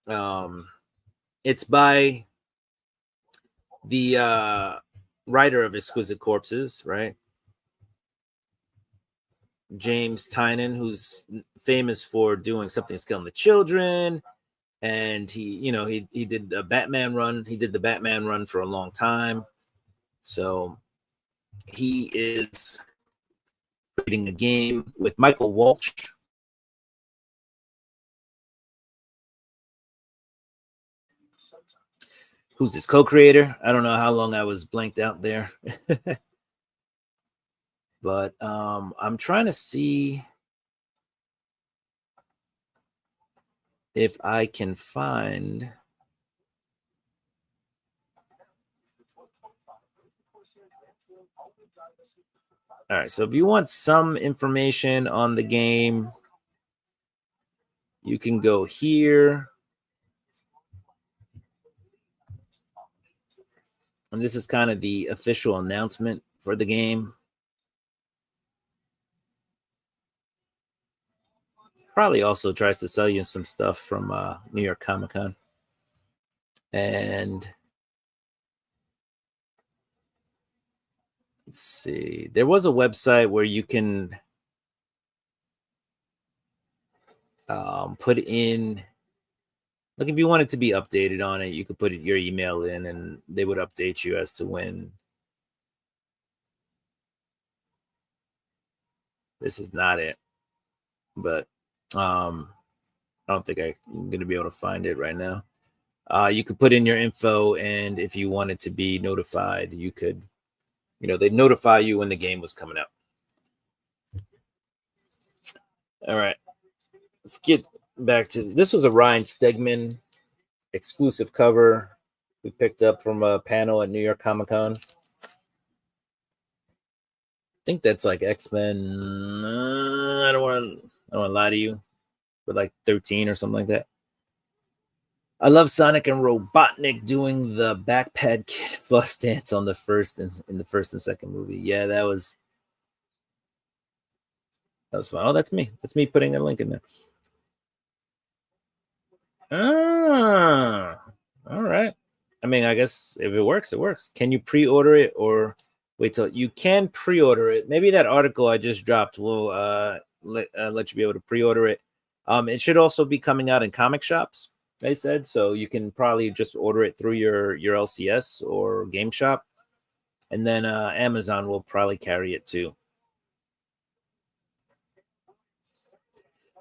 It's by the writer of Exquisite Corpses, right? James Tynan, who's famous for doing Something's Killing the Children. And he did a Batman run. He did the Batman run for a long time. So he is creating a game with Michael Walsh. Who's his co-creator? I don't know how long I was blanked out there. But I'm trying to see if I can find. All right, so if you want some information on the game, you can go here. And this is kind of the official announcement for the game. Probably also tries to sell you some stuff from New York Comic Con. And let's see. There was a website where you can put in, like if you wanted to be updated on it, you could put your email in and they would update you as to when. This is not it, but I don't think I'm going to be able to find it right now. You could put in your info, and if you wanted to be notified, you could, they'd notify you when the game was coming out. All right, let's get back to this. Was a Ryan Stegman exclusive cover we picked up from a panel at New York Comic Con. I think that's like X-Men. I don't want to lie to you, but like 13 or something like that. I love Sonic and Robotnik doing the backpad kid bus dance on the first and second movie. Yeah, that was fun. Oh, that's me. That's me putting a link in there. All right. I mean, I guess if it works, it works. Can you pre-order it or wait till you can pre-order it? Maybe that article I just dropped will let you be able to pre-order it. It should also be coming out in comic shops, they said, so you can probably just order it through your LCS or Game Shop, and then Amazon will probably carry it too.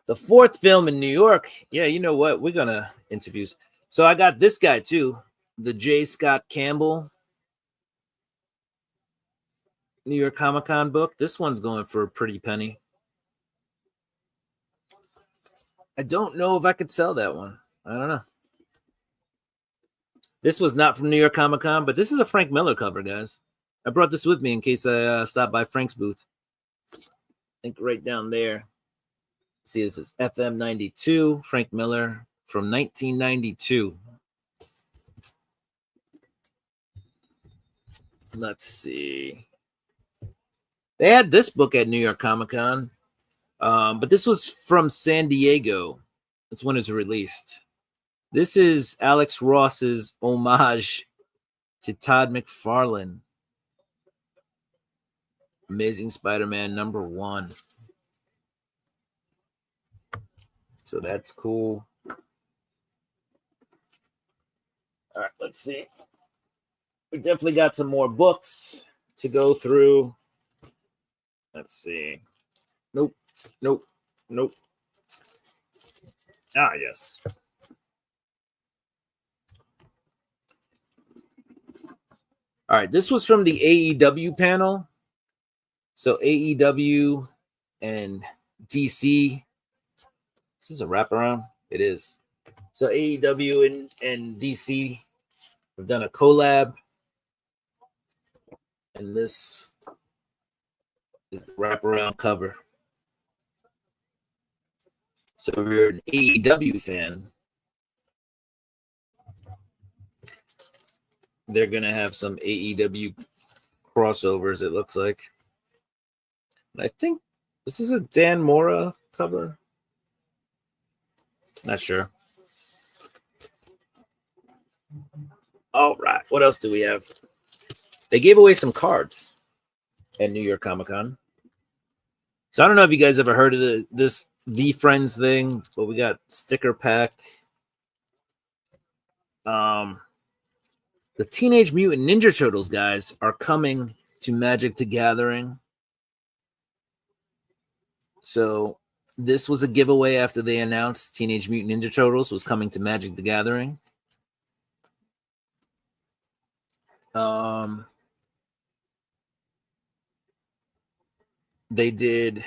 The fourth film in New York. Yeah, you know what? We're gonna interviews. So I got this guy too, the J. Scott Campbell. New York Comic Con book. This one's going for a pretty penny. I don't know if I could sell that one. I don't know. This was not from New York Comic Con, but this is a Frank Miller cover, guys. I brought this with me in case I stopped by Frank's booth. I think right down there. See, this is FM 92, Frank Miller from 1992. Let's see. They had this book at New York Comic Con, but this was from San Diego. That's when it was released. This is Alex Ross's homage to Todd McFarlane. Amazing Spider-Man #1. So that's cool. All right, let's see. We definitely got some more books to go through. Let's see. Nope. Ah, yes. All right, this was from the AEW panel. So AEW and DC. This is a wraparound. It is. So AEW and DC have done a collab. And this is the wraparound cover. So if you're an AEW fan, they're going to have some AEW crossovers, it looks like. And I think this is a Dan Mora cover. Not sure. All right. What else do we have? They gave away some cards at New York Comic Con. So I don't know if you guys ever heard of this V Friends thing, but we got sticker pack. The Teenage Mutant Ninja Turtles guys are coming to Magic the Gathering. So this was a giveaway after they announced Teenage Mutant Ninja Turtles was coming to Magic the Gathering. They did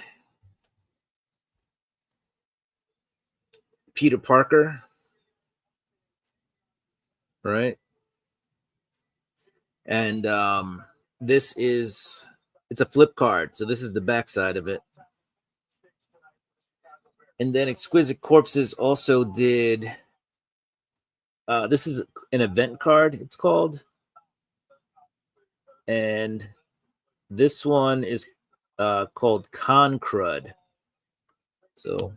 Peter Parker, right? And this is, it's a flip card. So this is the back side of it. And then Exquisite Corpses also did, this is an event card, it's called. And this one is called Con Crud. So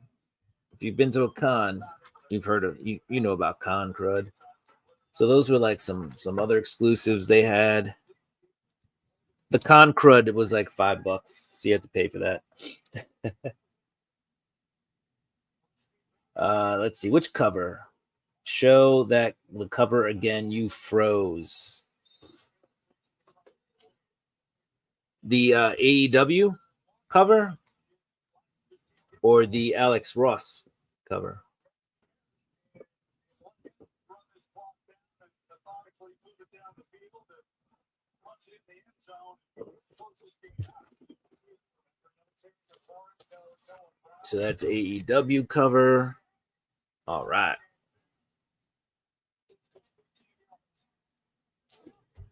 if you've been to a con, you've heard of, you know about Con Crud. So those were like some other exclusives they had. The Con Crud was like $5, so you have to pay for that. Let's see, which cover? Show that the cover again, you froze. The AEW cover or the Alex Ross cover? So that's AEW cover. All right.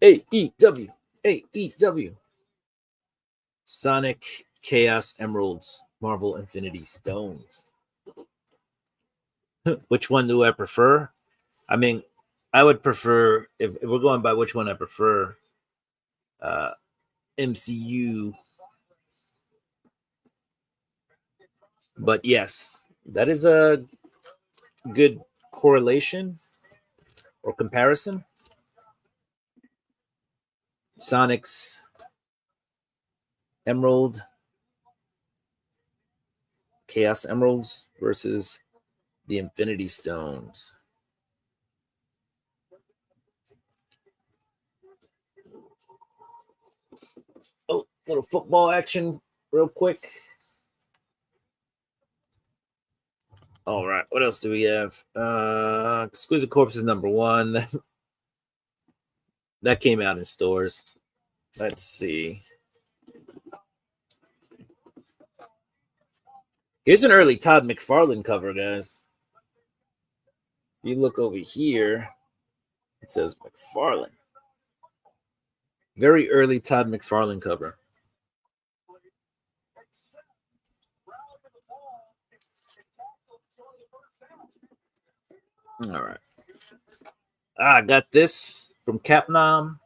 AEW. Sonic Chaos Emeralds, Marvel Infinity Stones. Which one do I prefer? I mean, I would prefer, if we're going by which one I prefer, MCU. But yes, that is a good correlation or comparison. Sonic's Emerald, Chaos Emeralds versus the Infinity Stones. Oh, little football action real quick. All right, what else do we have? Exquisite Corpses #1. That came out in stores. Let's see. Here's an early Todd McFarlane cover, guys. If you look over here, it says McFarlane. Very early Todd McFarlane cover. All right. I got this from Capnom.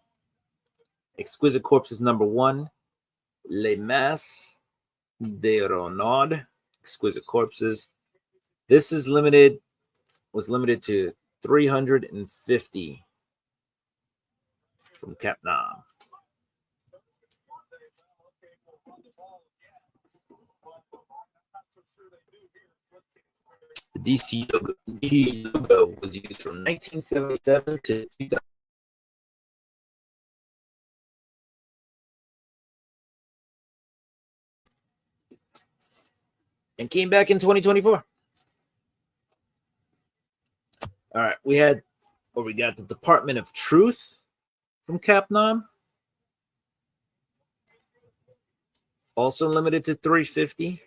Exquisite Corpses #1. Les Masses de Renaud. Exquisite Corpses. This is limited. Was limited to 350 from Capnom. The DC logo was used from 1977 to 2000. And came back in 2024. All right, we got the Department of Truth from Capnom. Also limited to 350.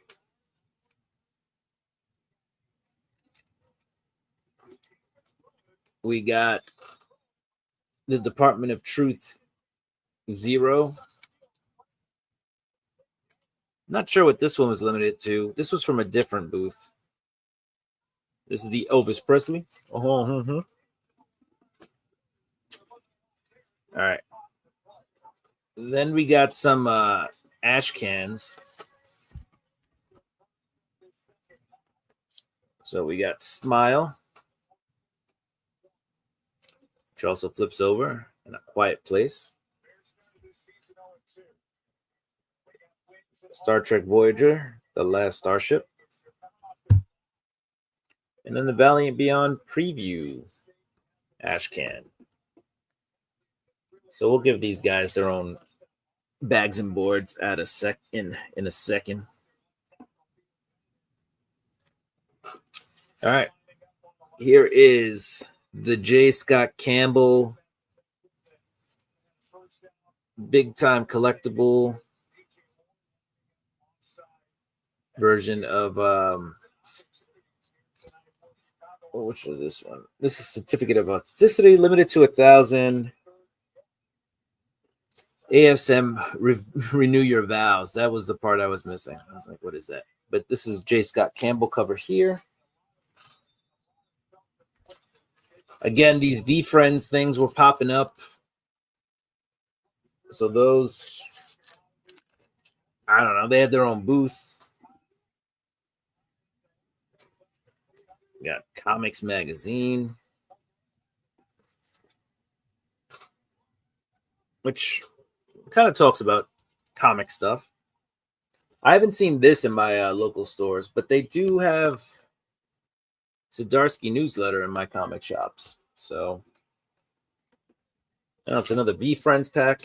We got the Department of Truth 0. Not sure what this one was limited to. This was from a different booth. This is the Elvis Presley. All right. Then we got some ash cans. So we got Smile, which also flips over, in A Quiet Place. Star Trek Voyager, The Last Starship. And then the Valiant Beyond preview ash can. So we'll give these guys their own bags and boards in a second. All right. Here is the J. Scott Campbell big time collectible version of which is this one? This is Certificate of Authenticity, limited to 1,000. ASM Renew Your Vows. That was the part I was missing. I was like, what is that? But this is J. Scott Campbell cover here. Again, these V Friends things were popping up. So those, I don't know, they had their own booth. Got Comics Magazine, which kind of talks about comic stuff. I haven't seen this in my local stores, but they do have Zdarsky newsletter in my comic shops. So it's another V Friends pack.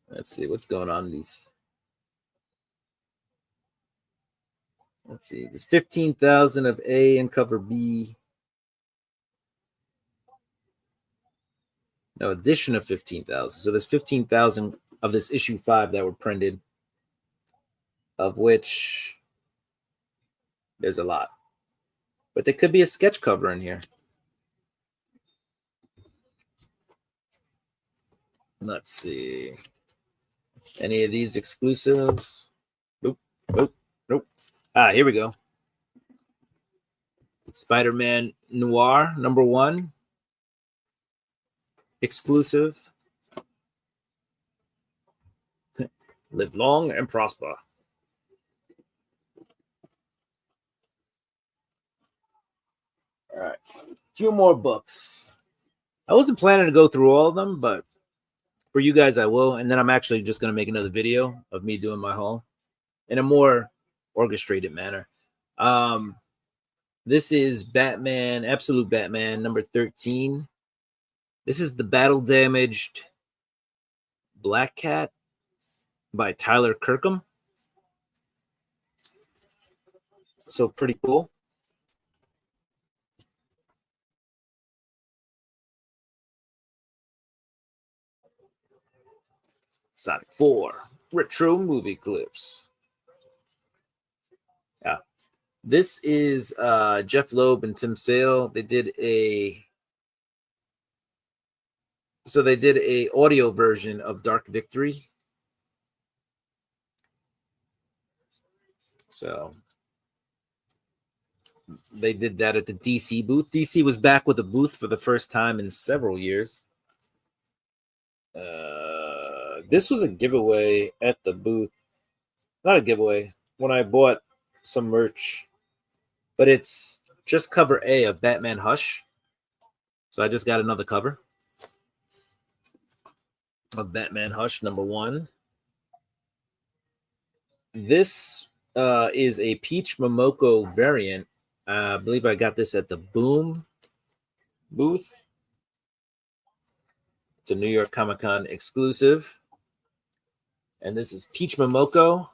Let's see what's going on in these. Let's see. There's 15,000 of A and cover B. No, addition of 15,000. So there's 15,000 of this issue 5 that were printed, of which there's a lot. But there could be a sketch cover in here. Let's see. Any of these exclusives? Nope. Here we go. Spider-Man Noir #1. Exclusive. Live long and prosper. All right. A few more books. I wasn't planning to go through all of them, but for you guys, I will. And then I'm actually just going to make another video of me doing my haul in a more orchestrated manner. This is Batman, Absolute Batman #13. This is the Battle Damaged Black Cat by Tyler Kirkham. So pretty cool. Sonic 4 retro movie clips. This is Jeff Loeb and Tim Sale. They did a audio version of Dark Victory. So they did that at the DC booth. DC was back with a booth for the first time in several years. This was a giveaway at the booth. Not a giveaway. When I bought some merch, but it's just cover A of Batman Hush. So I just got another cover of Batman Hush #1. This is a Peach Momoko variant. I believe I got this at the Boom booth. It's a New York Comic Con exclusive. And this is Peach Momoko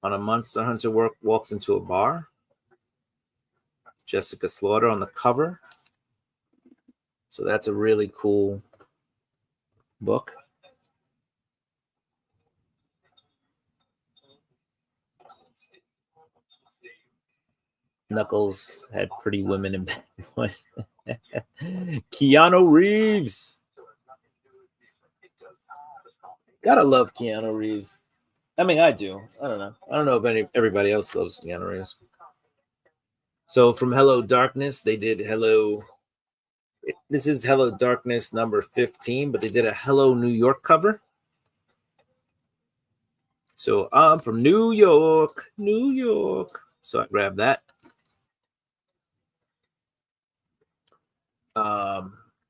on a Monster Hunter walks into a bar. Jessica Slaughter on the cover. So that's a really cool book. Knuckles had pretty women in bed. Keanu Reeves. Gotta love Keanu Reeves. I mean, I do. I don't know. I don't know if everybody else loves Keanu Reeves. So from Hello Darkness, they did Hello. This is Hello Darkness #15, but they did a Hello New York cover. So I'm from New York, New York. So I grabbed that.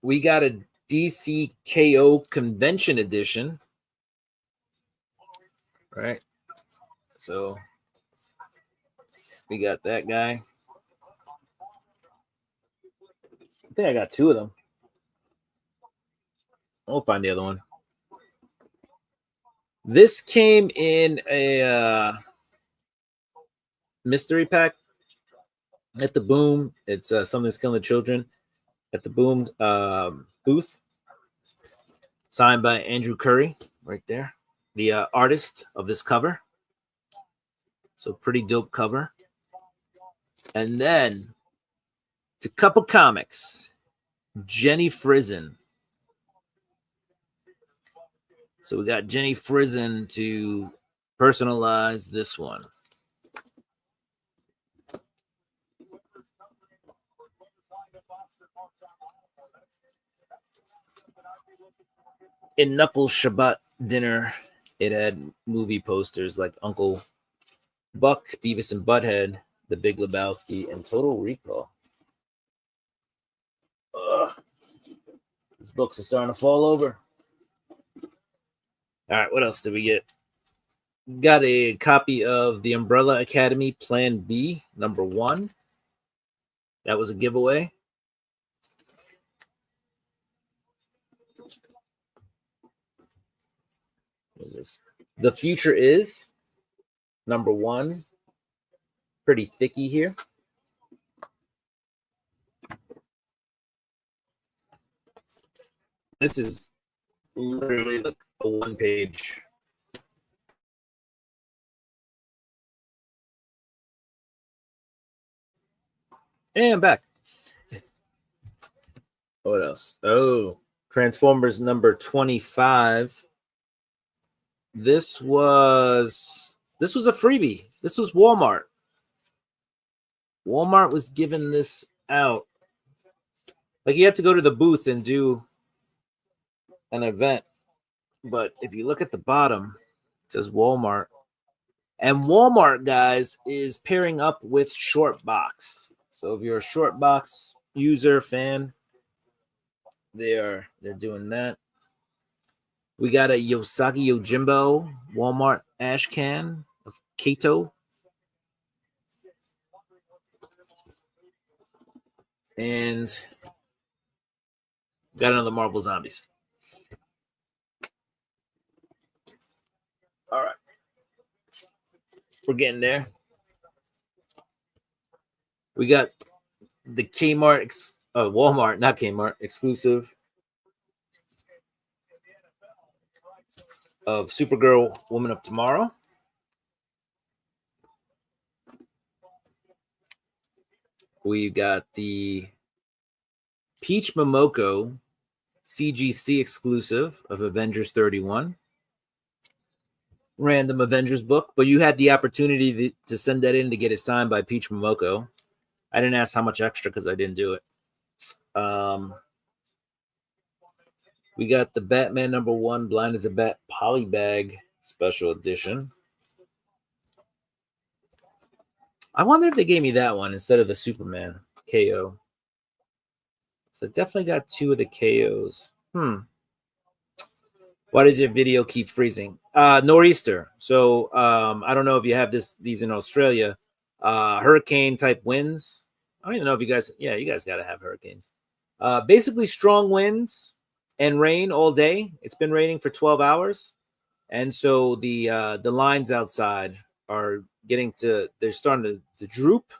We got a DCKO Convention Edition. Right. So we got that guy. I think I got 2 of them. I'll find the other one. This came in a mystery pack at the Boom. It's Something's Killing the Children at the Boom booth. Signed by Andrew Curry right there, the artist of this cover. So pretty dope cover. And then to Couple Comics, Jenny Frizen. So we got Jenny Frizen to personalize this one. In Knuckles Shabbat dinner, it had movie posters like Uncle Buck, Beavis and Butthead, The Big Lebowski, and Total Recall. These books are starting to fall over. All right, what else did we get? Got a copy of The Umbrella Academy Plan B #1. That was a giveaway. What is this? The Future Is #1. Pretty thicky here. This is literally like a 1-page. And I'm back. What else? Oh, Transformers #25. This was a freebie. This was Walmart. Walmart was giving this out. Like you had to go to the booth and do an event. But if you look at the bottom, it says Walmart. And Walmart, guys, is pairing up with Shortbox. So if you're a Shortbox user fan, they're doing that. We got a Yosagi Yojimbo Walmart ash can of Kato. And got another Marvel Zombies. All right. We're getting there. We got the Walmart, not Kmart, exclusive of Supergirl Woman of Tomorrow. We got the Peach Momoko CGC exclusive of Avengers 31. Random Avengers book, but you had the opportunity to send that in to get it signed by Peach Momoko. I didn't ask how much extra because I didn't do it. We got the Batman #1 Blind as a Bat Polybag special edition. I wonder if they gave me that one instead of the Superman KO. So I definitely got 2 of the KOs. Why does your video keep freezing? Nor'easter. So I don't know if you have these in Australia. Hurricane type winds. I don't even know if you guys. Yeah, you guys got to have hurricanes. Basically, strong winds and rain all day. It's been raining for 12 hours, and so the lines outside are they're starting to droop,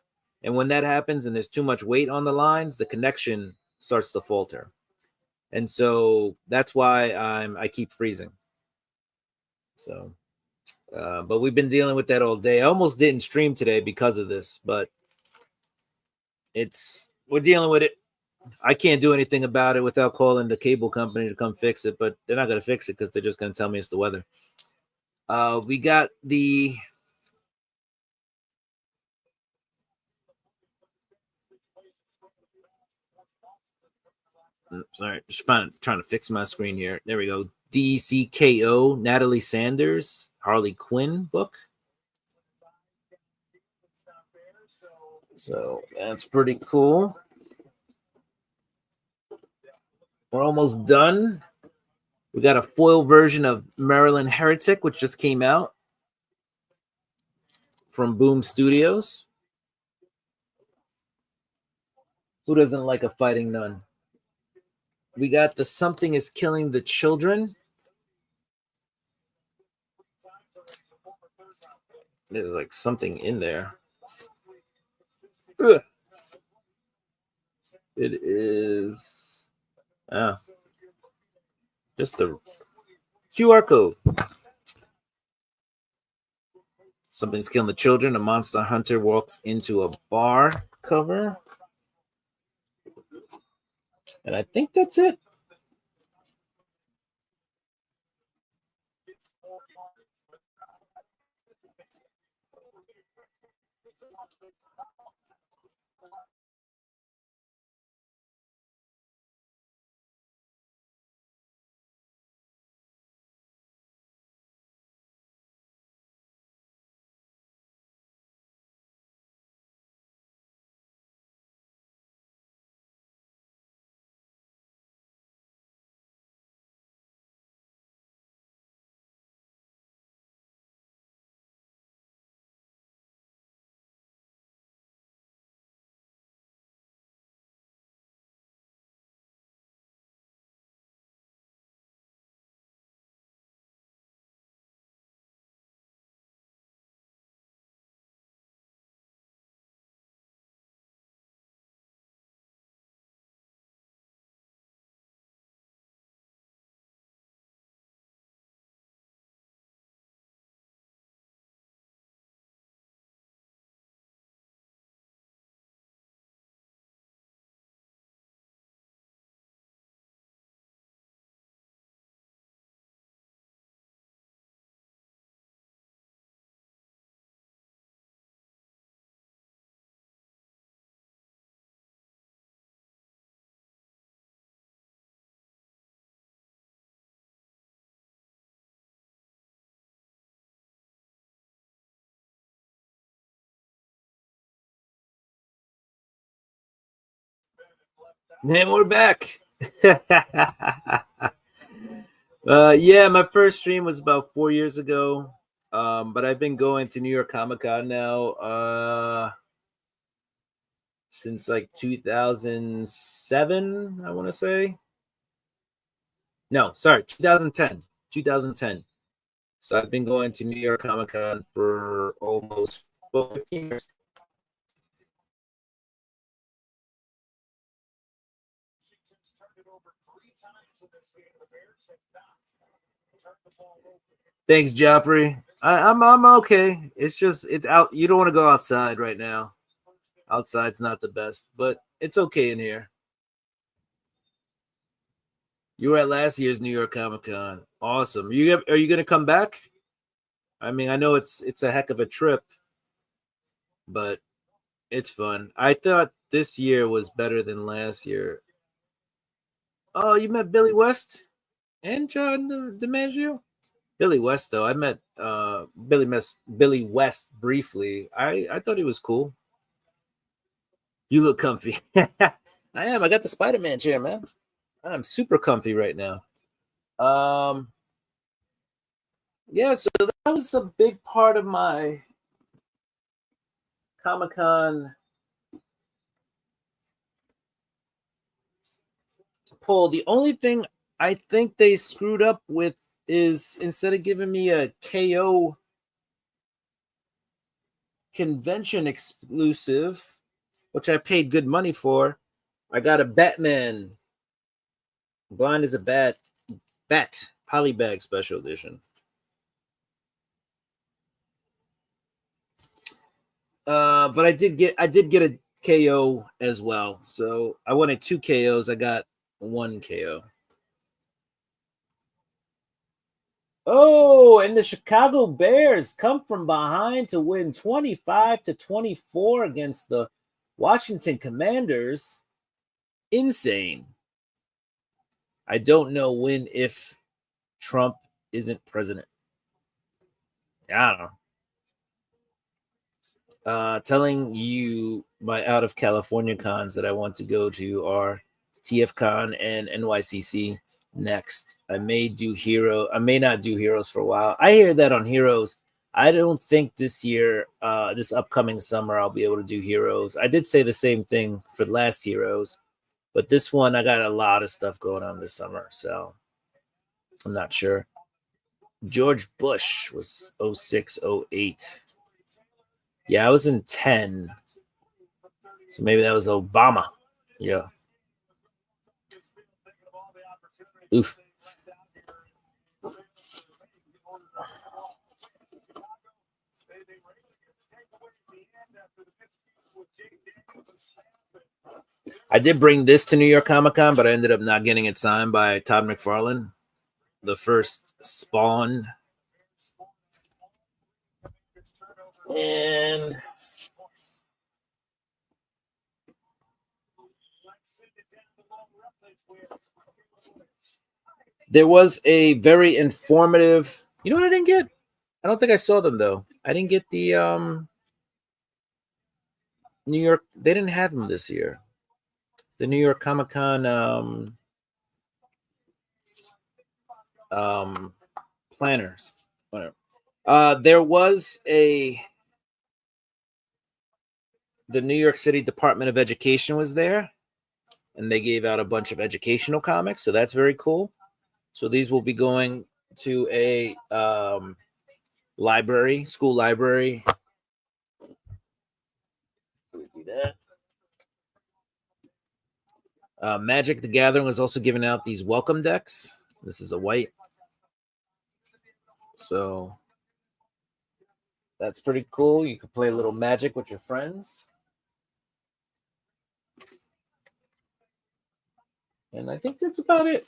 and when that happens and there's too much weight on the lines, the connection starts to falter, and so that's why I keep freezing. So, but we've been dealing with that all day. I almost didn't stream today because of this, but we're dealing with it. I can't do anything about it without calling the cable company to come fix it, but they're not going to fix it because they're just going to tell me it's the weather. We got the sorry, just trying to fix my screen here. There we go. DCKO Natalie Sanders Harley Quinn book. So that's pretty cool. We're almost done. We got a foil version of Maryland Heretic, which just came out from Boom Studios. Who doesn't like a fighting nun? We got the Something is Killing the Children. There's like something in there. Ugh. It is just a QR code. Something's Killing the Children. A monster hunter walks into a bar cover. And I think that's it. And we're back. Yeah, my first stream was about 4 years ago. But I've been going to New York Comic Con now since like 2007, I want to say. No, sorry, 2010. 2010. So I've been going to New York Comic Con for almost 15 years. Thanks, Joffrey. I'm okay. It's out. You don't want to go outside right now. Outside's not the best, but it's okay in here. You were at last year's New York Comic Con. Awesome. Are you going to come back? I mean, I know it's a heck of a trip, but it's fun. I thought this year was better than last year. Oh, you met Billy West and John DiMaggio? Billy West, though. I met Billy West briefly. I thought he was cool. You look comfy. I am. I got the Spider-Man chair, man. I'm super comfy right now. Yeah, so that was a big part of my Comic-Con pull. The only thing I think they screwed up with is instead of giving me a KO convention exclusive, which I paid good money for, I got a Batman Blind as a Bat Polybag special edition. But I did get a KO as well. So I wanted 2 KOs. I got 1 KO. Oh, and the Chicago Bears come from behind to win 25-24 against the Washington Commanders. Insane. I don't know when if Trump isn't president. I don't know. Telling you my out of California cons that I want to go to are TFCon and NYCC next. I may not do Heroes for a while. I hear that on Heroes. I don't think this year, this upcoming summer, I'll be able to do Heroes. I did say the same thing for the last Heroes, but this one, I got a lot of stuff going on this summer, so I'm not sure. George Bush was 06, 08. Yeah, I was in 10. So maybe that was Obama. Yeah. Oof. I did bring this to New York Comic Con, but I ended up not getting it signed by Todd McFarlane, the first Spawn. And there was a very informative. You know what I didn't get? I don't think I saw them though. I didn't get the New York. They didn't have them this year. The New York Comic Con planners. Whatever. There was the New York City Department of Education was there, and they gave out a bunch of educational comics, so that's very cool. So these will be going to a library, school library. So we do that. Magic the Gathering was also giving out these welcome decks. This is a white. So that's pretty cool. You can play a little Magic with your friends. And I think that's about it.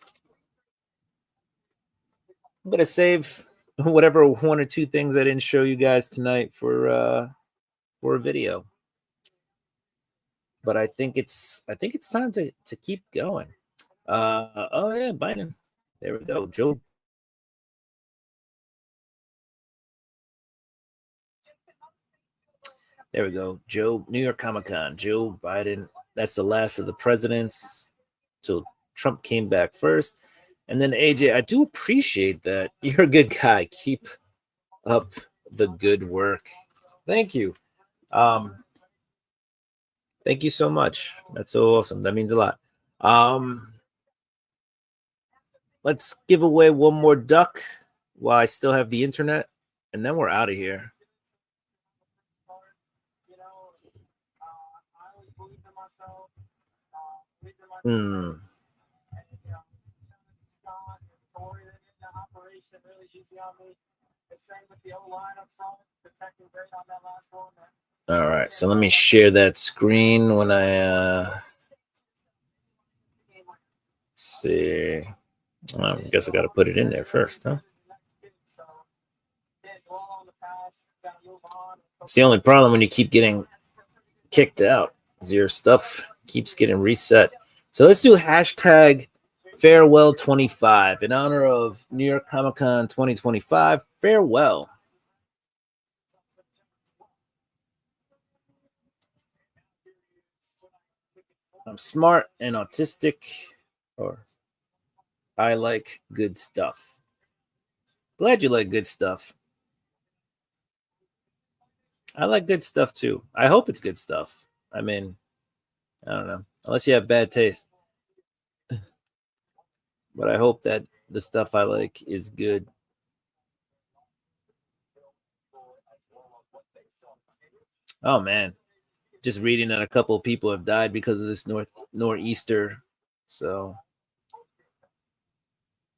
I'm going to save whatever 1 or 2 things I didn't show you guys tonight for a video. But I think it's time to keep going. Oh yeah, Biden. There we go. Joe. There we go. Joe, New York Comic Con. Joe Biden. That's the last of the presidents. So Trump came back first. And then AJ, I do appreciate that. You're a good guy. Keep up the good work. Thank you. Thank you so much. That's so awesome. That means a lot. Let's give away one more duck while I still have the internet, and then we're out of here. All right, so let me share that screen when I see. I guess I got to put it in there first, huh? It's the only problem when you keep getting kicked out. Your stuff keeps getting reset. So let's do hashtag farewell 25 in honor of New York Comic Con 2025. Farewell. I'm smart and autistic, or I like good stuff. Glad you like good stuff. I like good stuff too. I hope it's good stuff. I mean, I don't know. Unless you have bad taste. But I hope that the stuff I like is good. Oh man. Just reading that a couple of people have died because of this nor'easter. So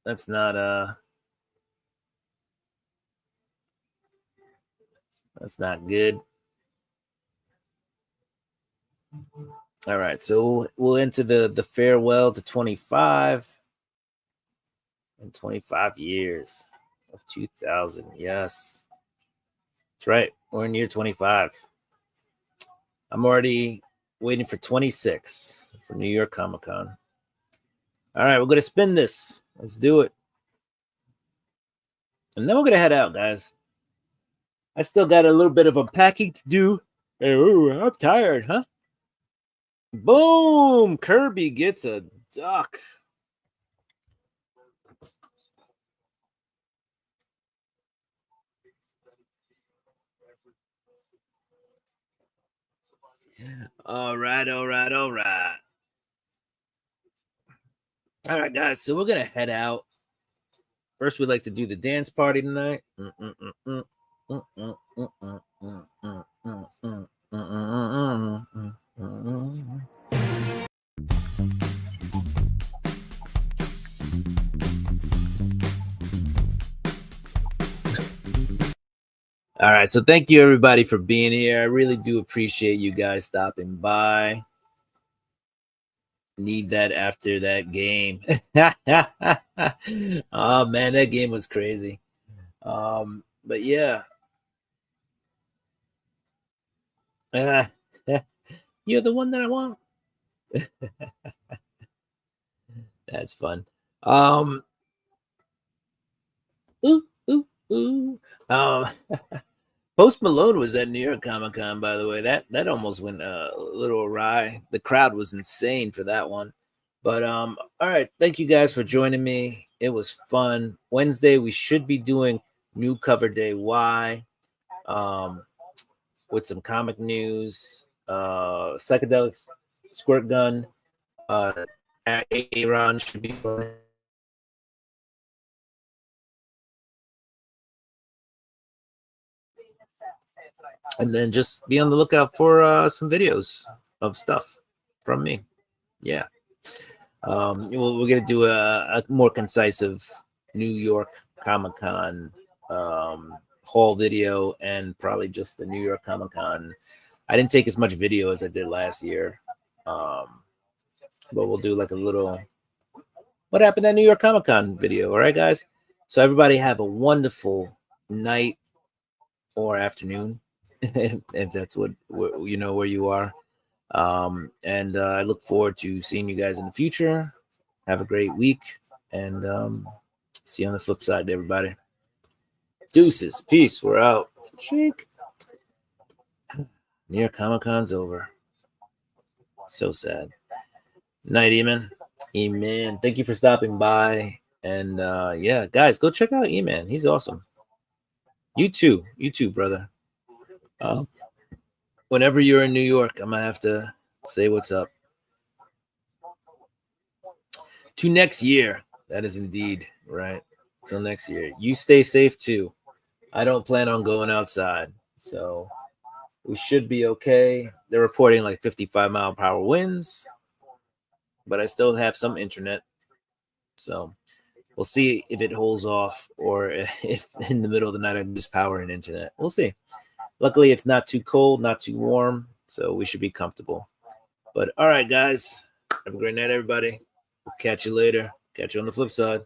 that's not good. All right, so we'll enter the farewell to 25 and 25 years of 2000. Yes, that's right. We're in year 25. I'm already waiting for 26 for New York Comic Con. All right, we're gonna spin this. Let's do it, and then we're gonna head out, guys. I still got a little bit of unpacking to do. Hey, ooh, I'm tired, huh? Boom! Kirby gets a duck. All right. All right, guys. So we're gonna head out. First, we'd like to do the dance party tonight. All right, so thank you everybody for being here. I really do appreciate you guys stopping by. Need that after that game. Oh man, that game was crazy. But yeah. You're the one that I want. That's fun. Post Malone was at New York Comic Con, by the way. That almost went a little awry. The crowd was insane for that one. But all right, thank you guys for joining me. It was fun. Wednesday we should be doing New Cover Day Y, with some comic news, psychedelic squirt gun, Aaron should be. And then just be on the lookout for some videos of stuff from me. Yeah. We're going to do a more concise New York Comic Con haul video, and probably just the New York Comic Con. I didn't take as much video as I did last year. But we'll do like a little what happened at New York Comic Con video. All right, guys. So everybody have a wonderful night or afternoon, if that's what you know where you are. And I look forward to seeing you guys in the future. Have a great week, and see you on the flip side, everybody. Deuces, peace. We're out. Shake. New York Comic Con's over. So sad. Night, Eman. Eman, thank you for stopping by. And yeah, guys, go check out Eman. He's awesome. You too, brother. Whenever you're in New York, I'm gonna have to say what's up. To next year. That is indeed right. Till next year. You stay safe too. I don't plan on going outside, so we should be okay. They're reporting like 55-mile-per-hour winds, but I still have some internet, so we'll see if it holds off, or if in the middle of the night I lose power and internet. We'll see. Luckily, it's not too cold, not too warm, so we should be comfortable. But all right, guys, have a great night, everybody. We'll catch you later. Catch you on the flip side.